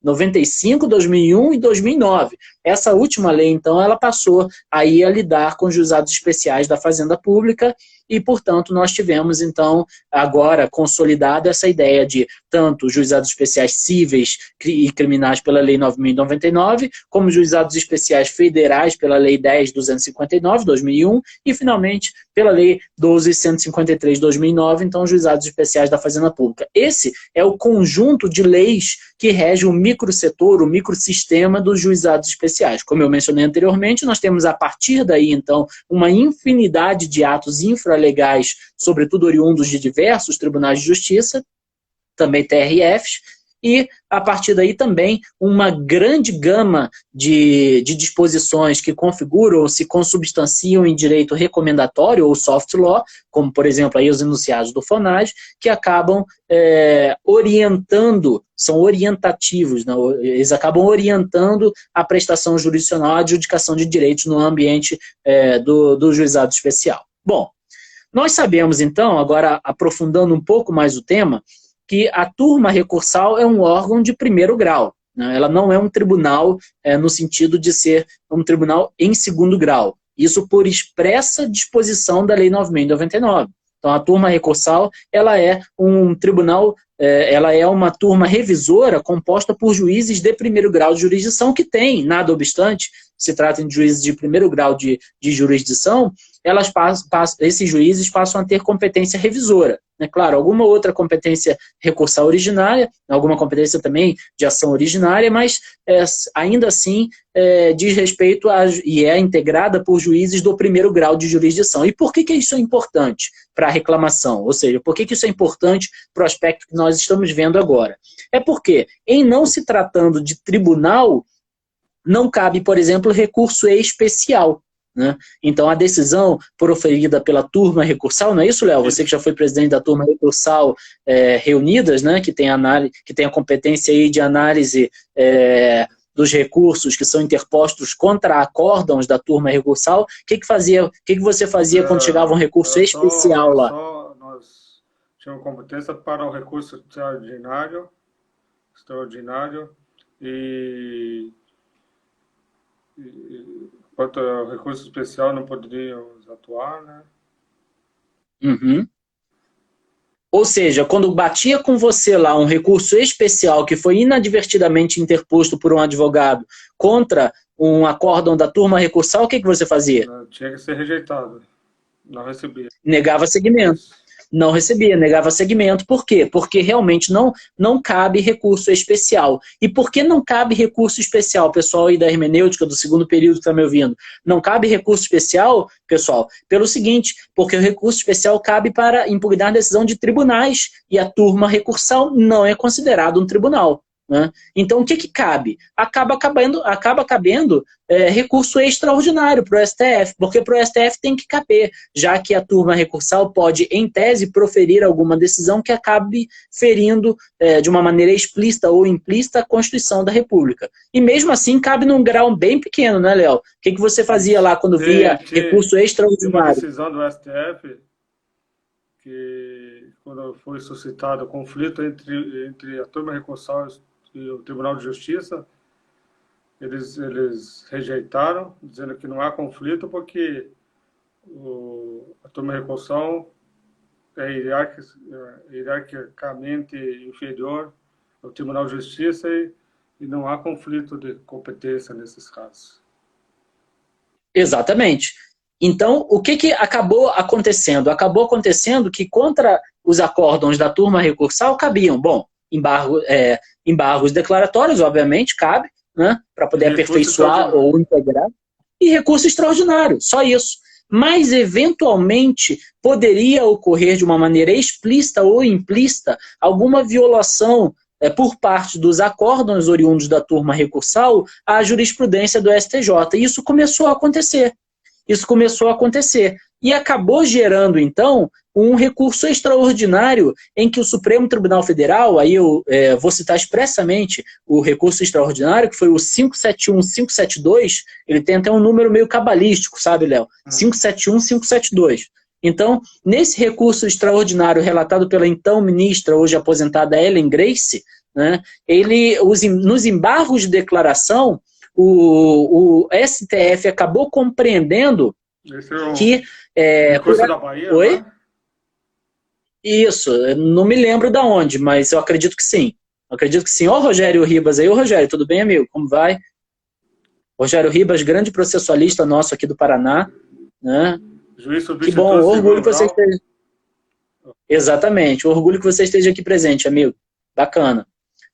95, 2001 e 2009. Essa última lei, então, ela passou aí a lidar com juizados especiais da Fazenda Pública e, portanto, nós tivemos, então, agora consolidada essa ideia de tanto juizados especiais cíveis e criminais pela Lei 9.099, como juizados especiais federais pela Lei 10.259, 2001, e, finalmente, pela Lei 12.153, 2009, então, juizados especiais da Fazenda Pública. Esse é o conjunto de leis que rege o microsetor, o microsistema dos juizados especiais. Como eu mencionei anteriormente, nós temos, a partir daí, então, uma infinidade de atos infralegais, sobretudo oriundos de diversos tribunais de justiça, também TRFs, e, a partir daí, também uma grande gama de disposições que configuram ou se consubstanciam em direito recomendatório ou soft law, como, por exemplo, aí os enunciados do FONAGE, que acabam orientando, são orientativos, né? Eles acabam orientando a prestação jurisdicional, a adjudicação de direitos no ambiente do juizado especial. Bom, nós sabemos, então, agora aprofundando um pouco mais o tema, que a turma recursal é um órgão de primeiro grau, né? Ela não é um tribunal no sentido de ser um tribunal em segundo grau. Isso por expressa disposição da Lei 9.099. Então, a turma recursal, ela é um tribunal, ela é uma turma revisora composta por juízes de primeiro grau de jurisdição que tem, nada obstante, se tratam de juízes de primeiro grau de jurisdição, esses juízes passam a ter competência revisora. Né? Claro, alguma outra competência recursal originária, alguma competência também de ação originária, mas ainda assim diz respeito e é integrada por juízes do primeiro grau de jurisdição. E por que isso é importante para a reclamação? Ou seja, por que isso é importante para o aspecto que nós estamos vendo agora? É porque, em não se tratando de tribunal, não cabe, por exemplo, recurso especial. Né? Então, a decisão proferida pela turma recursal, não é isso, Léo? Você que já foi presidente da turma recursal reunidas, né? que tem a competência aí de análise dos recursos que são interpostos contra acórdãos da turma recursal. O que você fazia quando chegava um recurso especial lá? Nós tínhamos competência para o recurso extraordinário e quanto ao recurso especial, não poderíamos atuar, né? Uhum. Ou seja, quando batia com você lá um recurso especial que foi inadvertidamente interposto por um advogado contra um acórdão da turma recursal, o que você fazia? Tinha que ser rejeitado. Não recebia. Negava seguimento. Não recebia, negava seguimento. Por quê? Porque realmente não cabe recurso especial. E por que não cabe recurso especial, pessoal aí da hermenêutica, do segundo período que está me ouvindo? Não cabe recurso especial, pessoal, pelo seguinte, porque o recurso especial cabe para impugnar decisão de tribunais e a turma recursal não é considerado um tribunal. Né? Então, o que cabe? Acaba cabendo recurso extraordinário para o STF, porque para o STF tem que caber, já que a turma recursal pode, em tese, proferir alguma decisão que acabe ferindo de uma maneira explícita ou implícita a Constituição da República. E mesmo assim, cabe num grau bem pequeno, né, Léo? O que você fazia lá quando via recurso extraordinário? Uma decisão do STF que, quando foi suscitado o conflito entre a turma recursal e o Tribunal de Justiça, eles rejeitaram, dizendo que não há conflito porque a turma recursal é hierarquicamente inferior ao Tribunal de Justiça e não há conflito de competência nesses casos. Exatamente. Então, o que acabou acontecendo? Acabou acontecendo que contra os acórdãos da turma recursal cabiam, bom, embargos declaratórios, obviamente, cabe, né, para poder aperfeiçoar ou integrar, e recurso extraordinário, só isso. Mas, eventualmente, poderia ocorrer de uma maneira explícita ou implícita alguma violação por parte dos acórdãos oriundos da turma recursal à jurisprudência do STJ. E isso começou a acontecer. E acabou gerando, então, um recurso extraordinário em que o Supremo Tribunal Federal, aí eu vou citar expressamente o recurso extraordinário, que foi o 571, 572, ele tem até um número meio cabalístico, sabe, Léo? 571, 572. Então, nesse recurso extraordinário relatado pela então ministra, hoje aposentada Ellen Grace, né, nos embargos de declaração, o STF acabou compreendendo que... recurso da Bahia, Oi? Né? Isso, não me lembro de onde, mas eu acredito que sim. Ó, Rogério Ribas aí. Ô, Rogério, tudo bem, amigo? Como vai? Rogério Ribas, grande processualista nosso aqui do Paraná. Né? Juiz que bom, orgulho que você esteja... Exatamente, orgulho que você esteja aqui presente, amigo. Bacana.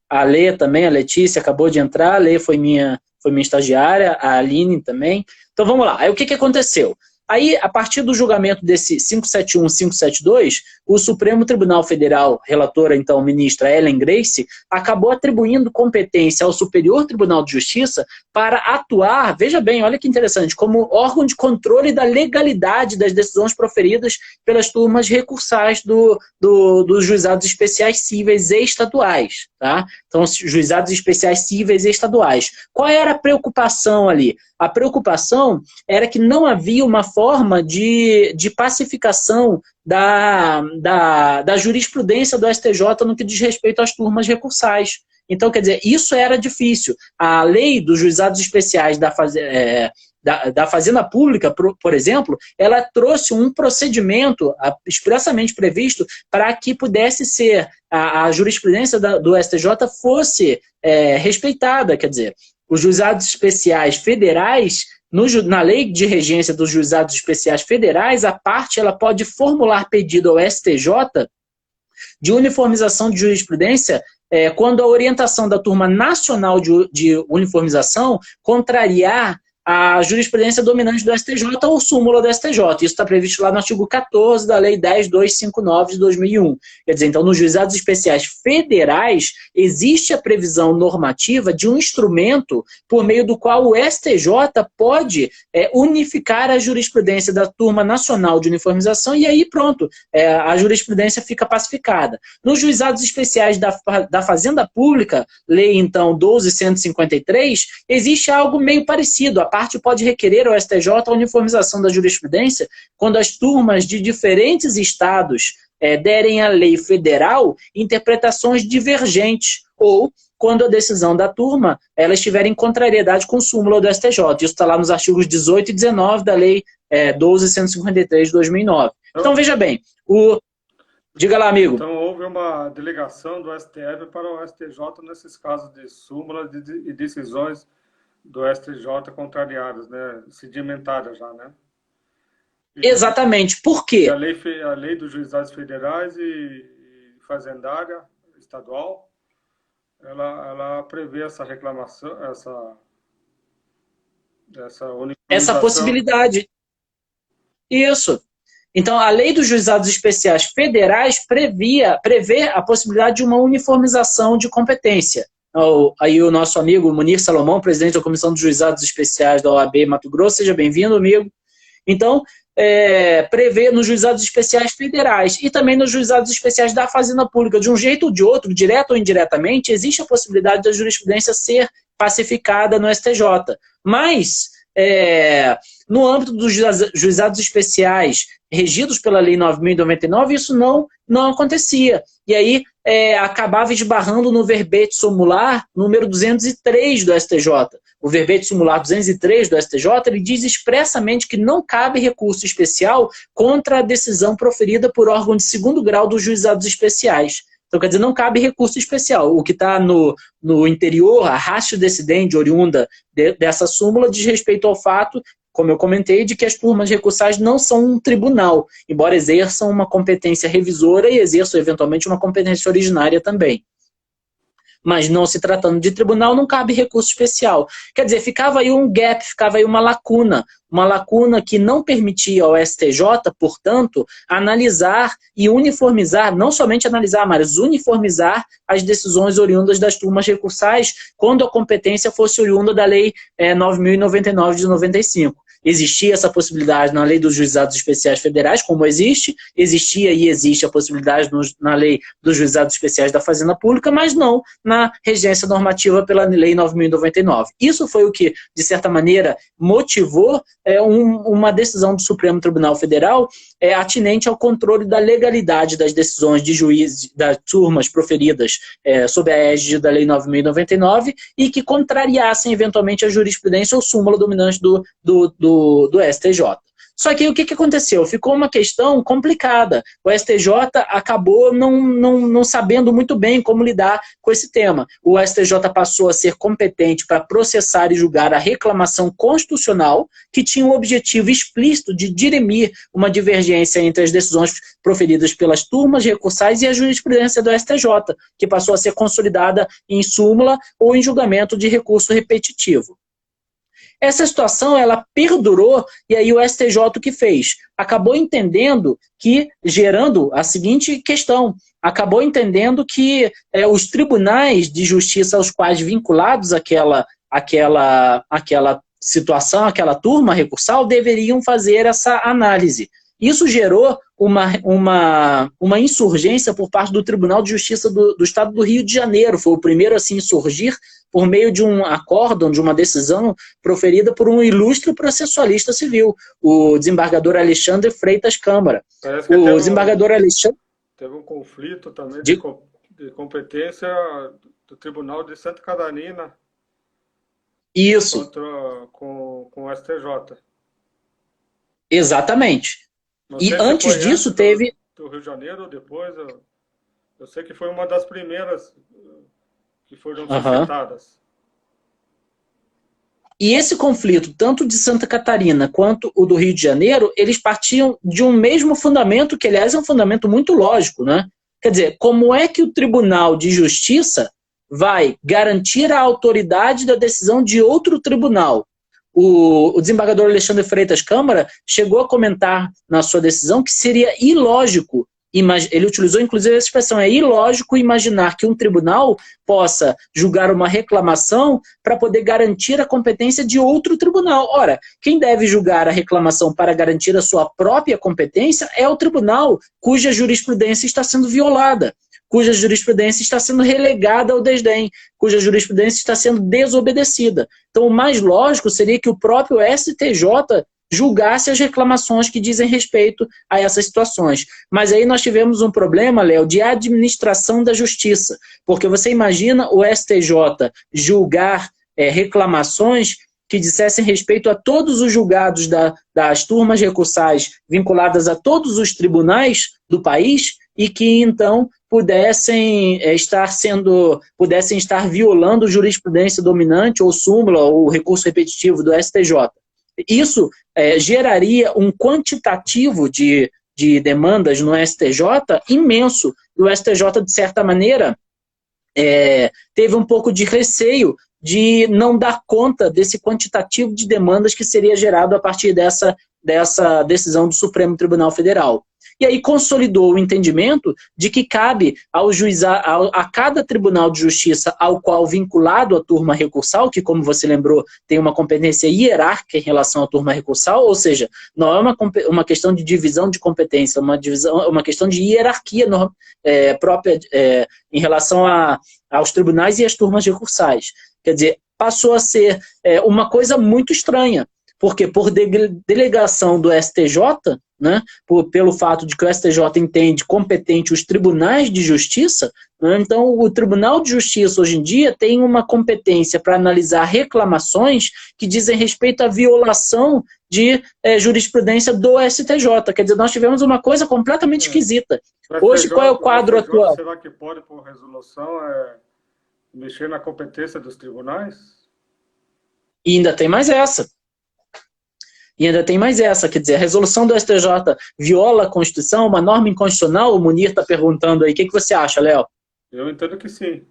A Lê também, a Letícia acabou de entrar, a Lê foi minha estagiária, a Aline também. Então vamos lá. Aí o que aconteceu? Aí, a partir do julgamento desse 571 e 572, o Supremo Tribunal Federal, relatora então ministra Ellen Grace, acabou atribuindo competência ao Superior Tribunal de Justiça para atuar, veja bem, olha que interessante, como órgão de controle da legalidade das decisões proferidas pelas turmas recursais dos juizados especiais cíveis e estaduais. Tá? Então, juizados especiais cíveis e estaduais. Qual era a preocupação ali? A preocupação era que não havia uma forma de pacificação da jurisprudência do STJ no que diz respeito às turmas recursais. Então, quer dizer, isso era difícil. A lei dos juizados especiais da Fazenda Pública, por exemplo, ela trouxe um procedimento expressamente previsto para que pudesse ser a jurisprudência do STJ fosse respeitada. Quer dizer, os juizados especiais federais, na lei de regência dos juizados especiais federais, a parte ela pode formular pedido ao STJ de uniformização de jurisprudência quando a orientação da turma nacional de uniformização contrariar a jurisprudência dominante do STJ ou súmula do STJ. Isso está previsto lá no artigo 14 da Lei 10.259 de 2001. Quer dizer, então, nos juizados especiais federais, existe a previsão normativa de um instrumento por meio do qual o STJ pode unificar a jurisprudência da turma nacional de uniformização e aí pronto, a jurisprudência fica pacificada. Nos juizados especiais da Fazenda Pública, Lei, então, 12.153, existe algo meio parecido. A parte pode requerer ao STJ a uniformização da jurisprudência quando as turmas de diferentes estados derem à lei federal interpretações divergentes ou quando a decisão da turma ela estiver em contrariedade com súmula do STJ. Isso está lá nos artigos 18 e 19 da Lei 12.153 de 2009. Então, veja bem, diga lá, amigo. Então, houve uma delegação do STF para o STJ nesses casos de súmula e decisões do STJ contrariadas, né? Sedimentadas já, né? Exatamente. Por quê? A lei dos juizados federais e fazendária estadual, ela prevê essa reclamação, essa possibilidade. Isso. Então, a lei dos juizados especiais federais prevê a possibilidade de uma uniformização de competência. Aí o nosso amigo Munir Salomão, presidente da Comissão dos Juizados Especiais da OAB Mato Grosso, seja bem-vindo, amigo. Então, prevê nos juizados especiais federais e também nos juizados especiais da Fazenda Pública, de um jeito ou de outro, direto ou indiretamente, existe a possibilidade da jurisprudência ser pacificada no STJ. Mas, no âmbito dos juizados especiais regidos pela Lei 9.099, isso não acontecia. E aí acabava esbarrando no verbete sumular número 203 do STJ. O verbete sumular 203 do STJ, ele diz expressamente que não cabe recurso especial contra a decisão proferida por órgão de segundo grau dos juizados especiais. Então, quer dizer, não cabe recurso especial. O que está no interior, a ratio decidente oriunda dessa súmula, diz respeito ao fato, como eu comentei, de que as turmas recursais não são um tribunal, embora exerçam uma competência revisora e exerçam, eventualmente, uma competência originária também. Mas não se tratando de tribunal, não cabe recurso especial. Quer dizer, ficava aí um gap, ficava aí uma lacuna que não permitia ao STJ, portanto, analisar e uniformizar, não somente analisar, mas uniformizar as decisões oriundas das turmas recursais quando a competência fosse oriunda da Lei 9.099 de 95. Existia essa possibilidade na Lei dos Juizados Especiais Federais, como existia e existe a possibilidade na Lei dos Juizados Especiais da Fazenda Pública, mas não na regência normativa pela Lei 9.099. Isso foi o que, de certa maneira, motivou uma decisão do Supremo Tribunal Federal atinente ao controle da legalidade das decisões de juízes, das turmas proferidas sob a égide da Lei 9.099 e que contrariassem, eventualmente, a jurisprudência ou súmula dominante do STJ. Só que o que aconteceu? Ficou uma questão complicada. O STJ acabou não sabendo muito bem como lidar com esse tema. O STJ passou a ser competente para processar e julgar a reclamação constitucional, que tinha o objetivo explícito de dirimir uma divergência entre as decisões proferidas pelas turmas recursais e a jurisprudência do STJ, que passou a ser consolidada em súmula ou em julgamento de recurso repetitivo. essa situação ela perdurou, e aí o STJ o que fez? Acabou entendendo que, gerando a seguinte questão, acabou entendendo que os tribunais de justiça aos quais vinculados àquela situação, aquela turma recursal, deveriam fazer essa análise. Isso gerou uma insurgência por parte do Tribunal de Justiça do Estado do Rio de Janeiro. Foi o primeiro a se insurgir por meio de um acórdão, de uma decisão proferida por um ilustre processualista civil, o desembargador Alexandre Freitas Câmara. O desembargador Alexandre... Teve um conflito também de competência do Tribunal de Santa Catarina. Isso. Com o STJ. Exatamente. E antes disso teve... Do Rio de Janeiro, depois, eu sei que foi uma das primeiras que foram suscitadas. E esse conflito, tanto de Santa Catarina quanto o do Rio de Janeiro, eles partiam de um mesmo fundamento, que aliás é um fundamento muito lógico, né? Quer dizer, como é que o Tribunal de Justiça vai garantir a autoridade da decisão de outro tribunal? O desembargador Alexandre Freitas Câmara chegou a comentar na sua decisão que seria ilógico, ele utilizou inclusive essa expressão, é ilógico imaginar que um tribunal possa julgar uma reclamação para poder garantir a competência de outro tribunal. Ora, quem deve julgar a reclamação para garantir a sua própria competência é o tribunal cuja jurisprudência está sendo violada, cuja jurisprudência está sendo relegada ao desdém, cuja jurisprudência está sendo desobedecida. Então, o mais lógico seria que o próprio STJ julgasse as reclamações que dizem respeito a essas situações. Mas aí nós tivemos um problema, Léo, de administração da justiça, porque você imagina o STJ julgar reclamações que dissessem respeito a todos os julgados das turmas recursais vinculadas a todos os tribunais do país e que, então, pudessem estar violando jurisprudência dominante ou súmula ou recurso repetitivo do STJ. Isso geraria um quantitativo de demandas no STJ imenso. E o STJ, de certa maneira, teve um pouco de receio de não dar conta desse quantitativo de demandas que seria gerado a partir dessa decisão do Supremo Tribunal Federal. E aí consolidou o entendimento de que cabe a cada tribunal de justiça ao qual vinculado a turma recursal, que, como você lembrou, tem uma competência hierárquica em relação à turma recursal, ou seja, não é uma questão de divisão de competência, uma questão de hierarquia própria em relação aos tribunais e às turmas recursais. Quer dizer, passou a ser uma coisa muito estranha, porque por delegação do STJ, né, pelo fato de que o STJ entende competente os tribunais de justiça, né, então o Tribunal de Justiça hoje em dia tem uma competência para analisar reclamações que dizem respeito à violação de jurisprudência do STJ. Quer dizer, nós tivemos uma coisa completamente esquisita. Hoje, qual é o quadro atual? Será que pode, por resolução, mexer na competência dos tribunais? E ainda tem mais essa. Quer dizer, a resolução do STJ viola a Constituição, uma norma inconstitucional? O Munir está perguntando aí. O que você acha, Léo? Eu entendo que sim.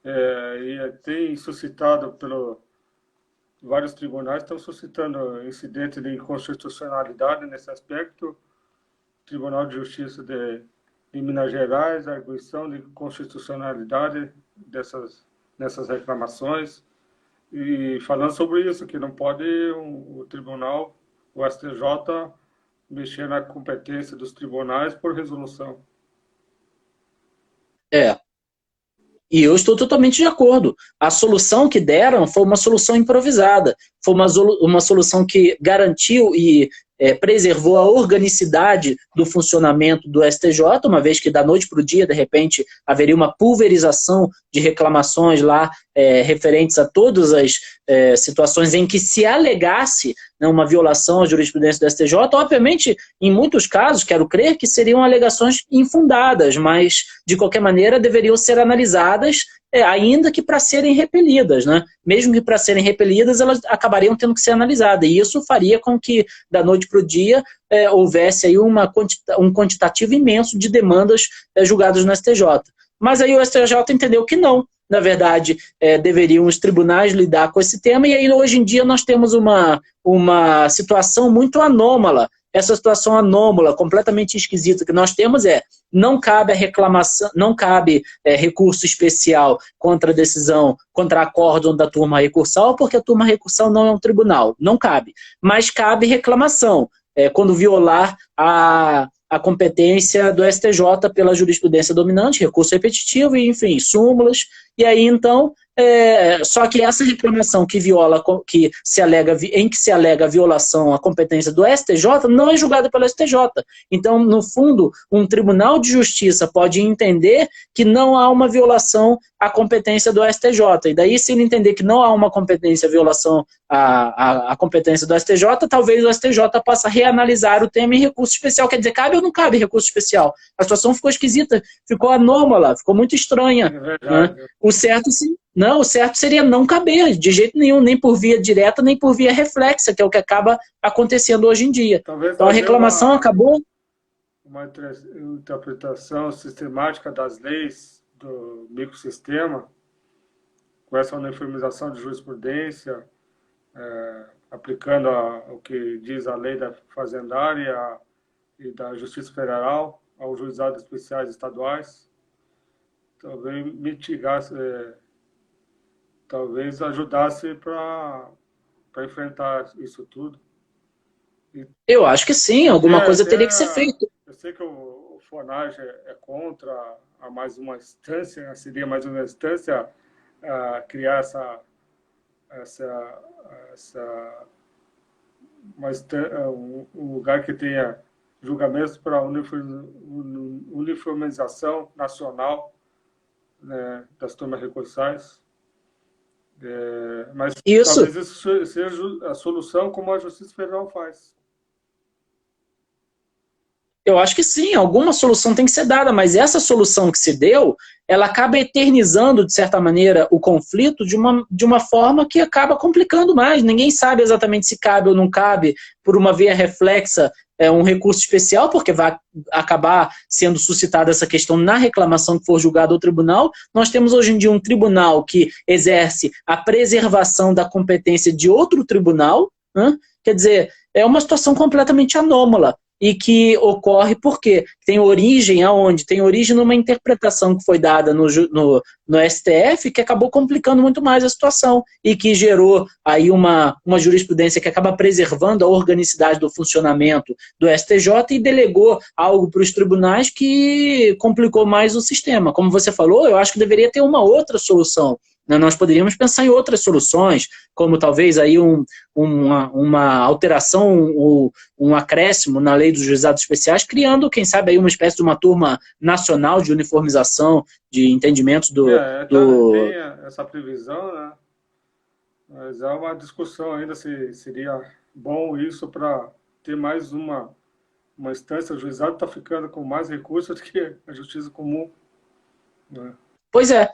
E tem suscitado vários tribunais estão suscitando incidentes de inconstitucionalidade nesse aspecto. O Tribunal de Justiça de Minas Gerais, a arguição de constitucionalidade nessas reclamações. E falando sobre isso, que não pode o tribunal, o STJ, mexer na competência dos tribunais por resolução. E eu estou totalmente de acordo. A solução que deram foi uma solução improvisada. Foi uma solução que garantiu e preservou a organicidade do funcionamento do STJ, uma vez que da noite para o dia, de repente, haveria uma pulverização de reclamações lá referentes a todas as situações em que se alegasse, né, uma violação à jurisprudência do STJ. Obviamente, em muitos casos, quero crer que seriam alegações infundadas, mas, de qualquer maneira, deveriam ser analisadas, ainda que para serem repelidas, né? Mesmo que para serem repelidas, elas acabariam tendo que ser analisadas. E isso faria com que, da noite para o dia, houvesse aí um quantitativo imenso de demandas julgadas no STJ. Mas aí o STJ entendeu que não, na verdade, deveriam os tribunais lidar com esse tema, e aí hoje em dia nós temos uma situação muito anômala. Essa situação anômala, completamente esquisita que nós temos não cabe a reclamação, não cabe recurso especial contra a decisão, contra acórdão da turma recursal, porque a turma recursal não é um tribunal, não cabe. Mas cabe reclamação, quando violar a competência do STJ pela jurisprudência dominante, recurso repetitivo, e, enfim, súmulas, e aí então, só que essa reclamação que viola, em que se alega a violação à competência do STJ, não é julgada pelo STJ. Então, no fundo, um tribunal de justiça pode entender que não há uma violação à competência do STJ, e daí se ele entender que não há uma violação à competência do STJ, talvez o STJ possa reanalisar o tema em recurso especial. Quer dizer, cabe ou não cabe recurso especial? A situação ficou esquisita, ficou anômala, ficou muito estranha. Né? O certo seria não caber, de jeito nenhum, nem por via direta, nem por via reflexa, que é o que acaba acontecendo hoje em dia. Talvez então a reclamação acabou... Uma interpretação sistemática das leis do microsistema, com essa uniformização de jurisprudência, aplicando o que diz a lei da fazendária e da Justiça Federal aos juizados especiais estaduais, talvez mitigasse, talvez ajudasse para enfrentar isso tudo. Eu acho que sim, alguma coisa teria que ser feita. Eu sei que o FONAGE é contra a mais uma instância, seria mais uma instância criar um lugar que tenha julgamentos para uniformização nacional, né, das turmas recursais. Mas talvez isso seja a solução como a Justiça Federal faz. Eu acho que sim, alguma solução tem que ser dada, mas essa solução que se deu, ela acaba eternizando, de certa maneira, o conflito de uma forma que acaba complicando mais. Ninguém sabe exatamente se cabe ou não cabe, por uma via reflexa, um recurso especial, porque vai acabar sendo suscitada essa questão na reclamação que for julgada ao tribunal. Nós temos hoje em dia um tribunal que exerce a preservação da competência de outro tribunal, né? Quer dizer, é uma situação completamente anômala. E que ocorre porque tem origem aonde? Tem origem numa interpretação que foi dada no STF que acabou complicando muito mais a situação e que gerou aí uma jurisprudência que acaba preservando a organicidade do funcionamento do STJ e delegou algo para os tribunais que complicou mais o sistema. Como você falou, eu acho que deveria ter uma outra solução. Nós poderíamos pensar em outras soluções, como talvez aí uma alteração ou um acréscimo na lei dos juizados especiais, criando, quem sabe, aí uma espécie de uma turma nacional de uniformização de entendimentos tem essa previsão, né? Mas é uma discussão ainda se seria bom isso para ter mais uma instância. O juizado está ficando com mais recursos do que a justiça comum. Né? Pois é.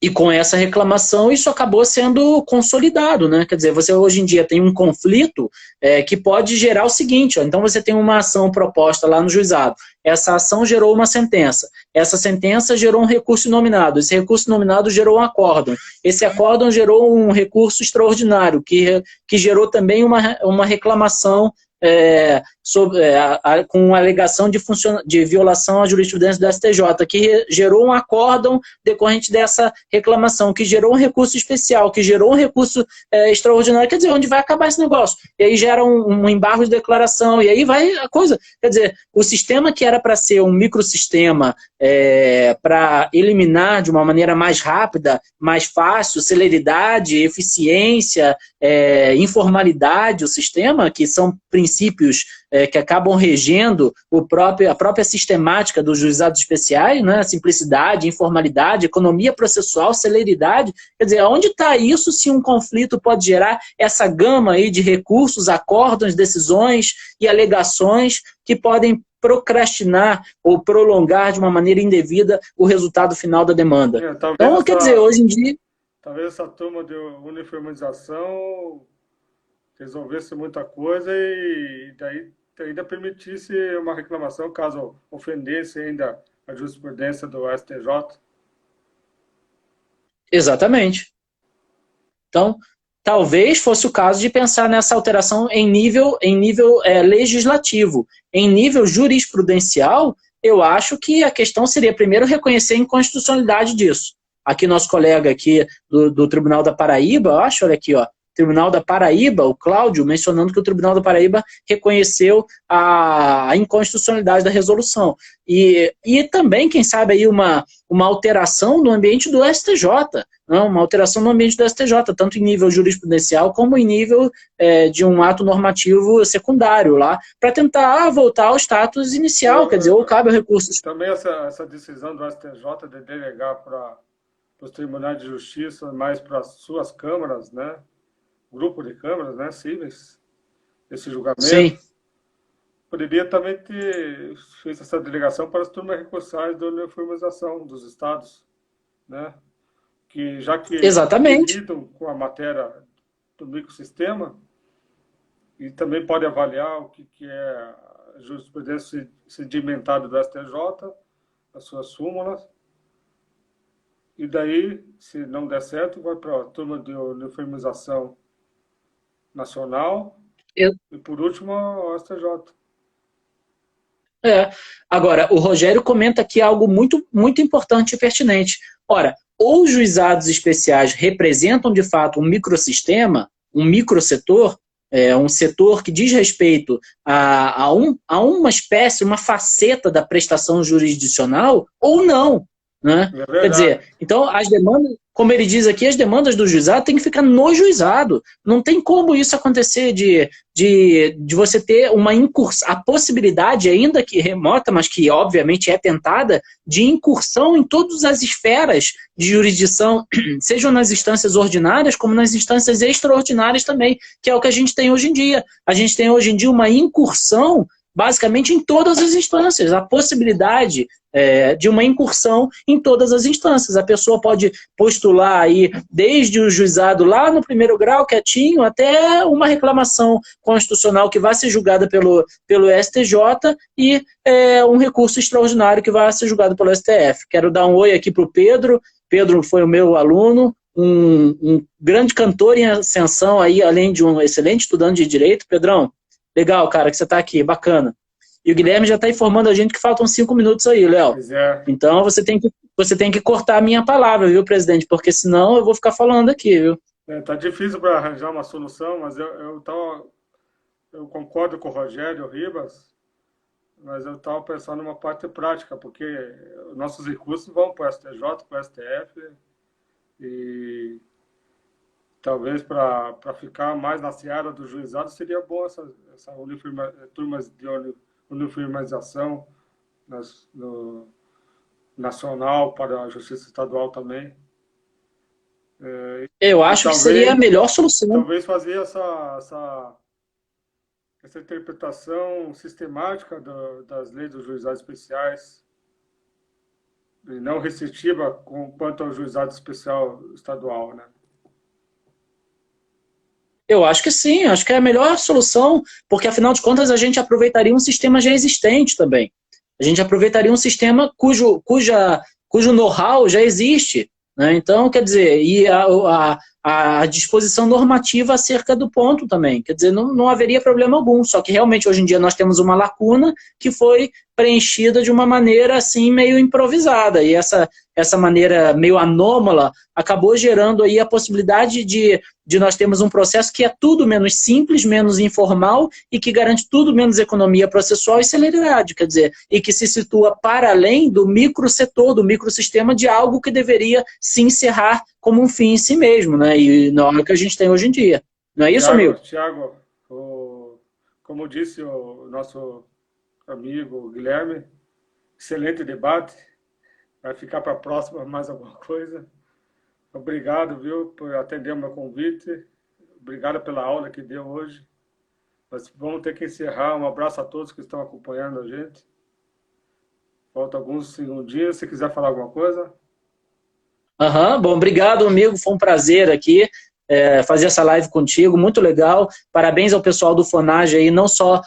E com essa reclamação, isso acabou sendo consolidado, né? Quer dizer, você hoje em dia tem um conflito que pode gerar o seguinte, ó, então você tem uma ação proposta lá no juizado, essa ação gerou uma sentença, essa sentença gerou um recurso nominado, esse recurso nominado gerou um acórdão, esse acórdão gerou um recurso extraordinário, que gerou também uma reclamação com alegação de violação à jurisprudência do STJ, que gerou um acórdão decorrente dessa reclamação, que gerou um recurso especial, que gerou um recurso extraordinário. Quer dizer, onde vai acabar esse negócio? E aí gera um embargo de declaração, e aí vai a coisa. Quer dizer, o sistema que era para ser um microsistema para eliminar de uma maneira mais rápida, mais fácil, celeridade, eficiência, informalidade, o sistema, que são princípios que acabam regendo a própria sistemática dos juizados especiais, né? Simplicidade, informalidade, economia processual, celeridade. Quer dizer, onde está isso se um conflito pode gerar essa gama aí de recursos, acórdãos, decisões e alegações que podem procrastinar ou prolongar de uma maneira indevida o resultado final da demanda? Então, quer dizer, hoje em dia... Talvez essa turma de uniformização resolvesse muita coisa e daí ainda permitisse uma reclamação caso ofendesse ainda a jurisprudência do STJ. Exatamente. Então, talvez fosse o caso de pensar nessa alteração em nível legislativo. Em nível jurisprudencial, eu acho que a questão seria primeiro reconhecer a inconstitucionalidade disso. Aqui nosso colega aqui do Tribunal da Paraíba, eu acho, olha aqui, ó, Tribunal da Paraíba, o Cláudio, mencionando que o Tribunal da Paraíba reconheceu a inconstitucionalidade da resolução. E também, quem sabe, aí uma alteração no ambiente do STJ, não, uma alteração no ambiente do STJ, tanto em nível jurisprudencial como em nível de um ato normativo secundário lá, para tentar voltar ao status inicial, quer dizer, ou cabe ao recurso. Também essa decisão do STJ de delegar para os tribunais de justiça, mais para as suas câmaras, né? Grupo de câmaras, né? Cíveis, esse julgamento. Sim. Poderia também ter feito essa delegação para as turmas recursais da uniformização dos estados, né? Que já que Exatamente. lidam com a matéria do microsistema e também pode avaliar o que é a jurisprudência sedimentada do STJ, as suas súmulas, e daí, se não der certo, vai para a turma de uniformização nacional e, por último, o STJ. Agora, o Rogério comenta aqui algo muito, muito importante e pertinente. Ora, ou os juizados especiais representam, de fato, um microsistema, um microsetor, um setor que diz respeito a uma espécie, uma faceta da prestação jurisdicional, ou não. Né? Quer dizer, então as demandas, como ele diz aqui, as demandas do juizado têm que ficar no juizado. Não tem como isso acontecer de você ter uma incursão, a possibilidade, ainda que remota, mas que obviamente é tentada, de incursão em todas as esferas de jurisdição, sejam nas instâncias ordinárias como nas instâncias extraordinárias também, que é o que a gente tem hoje em dia. A gente tem hoje em dia uma incursão basicamente em todas as instâncias, a possibilidade de uma incursão em todas as instâncias. A pessoa pode postular aí desde o juizado lá no primeiro grau, quietinho, até uma reclamação constitucional que vai ser julgada pelo STJ e um recurso extraordinário que vai ser julgado pelo STF. Quero dar um oi aqui para o Pedro. Pedro foi o meu aluno, um grande cantor em ascensão, aí, além de um excelente estudante de Direito. Pedrão, legal, cara, que você está aqui, bacana. E o Guilherme já está informando a gente que faltam 5 minutos aí, Léo. Então você tem que cortar a minha palavra, viu, presidente? Porque senão eu vou ficar falando aqui, viu? Tá difícil para arranjar uma solução, mas eu concordo com o Rogério Ribas, mas eu estava pensando numa parte prática, porque nossos recursos vão para o STJ, para o STF, e talvez para ficar mais na seara do juizado seria bom essa turmas de uniformização no nacional para a justiça estadual também. Eu acho que seria a melhor solução. Talvez fazer essa interpretação sistemática das leis dos juizados especiais e não restritiva quanto ao juizado especial estadual, né? Eu acho que sim, acho que é a melhor solução, porque afinal de contas a gente aproveitaria um sistema já existente também. A gente aproveitaria um sistema cujo know-how já existe, né? Então, quer dizer, e a disposição normativa acerca do ponto também. Quer dizer, não haveria problema algum, só que realmente hoje em dia nós temos uma lacuna que foi preenchida de uma maneira assim meio improvisada, e essa maneira meio anômala acabou gerando aí a possibilidade de nós termos um processo que é tudo menos simples, menos informal e que garante tudo menos economia processual e celeridade, quer dizer, e que se situa para além do microsetor, do microsistema, de algo que deveria se encerrar como um fim em si mesmo, né? E não é o que a gente tem hoje em dia. Não é isso, amigo? Tiago, como disse o nosso amigo Guilherme, excelente debate. Vai ficar para a próxima mais alguma coisa. Obrigado, viu, por atender o meu convite. Obrigado pela aula que deu hoje. Nós vamos ter que encerrar. Um abraço a todos que estão acompanhando a gente. Falta alguns segundinhos. Se quiser falar alguma coisa. Bom, obrigado, amigo. Foi um prazer aqui. fazer essa live contigo, muito legal. Parabéns ao pessoal do Fonage aí, não só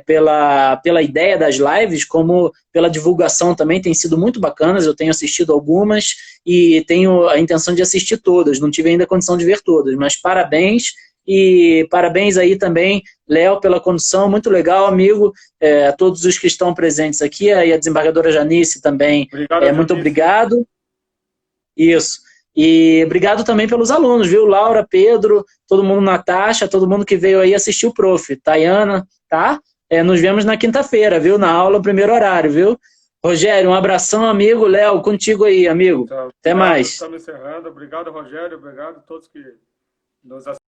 pela ideia das lives, como pela divulgação também, tem sido muito bacanas, eu tenho assistido algumas e tenho a intenção de assistir todas, não tive ainda a condição de ver todas, mas parabéns, e parabéns aí também, Léo, pela condução, muito legal, amigo, a todos os que estão presentes aqui, aí a desembargadora Janice também, Obrigado, muito Janice. obrigado. Isso. E obrigado também pelos alunos, viu? Laura, Pedro, todo mundo, Natasha, todo mundo que veio aí assistir o Prof. Tayana, tá? Nos vemos na quinta-feira, viu? Na aula, primeiro horário, viu? Rogério, um abração, amigo. Léo, contigo aí, amigo. Então, até mais. Estamos encerrando. Obrigado, Rogério. Obrigado a todos que nos assistiram.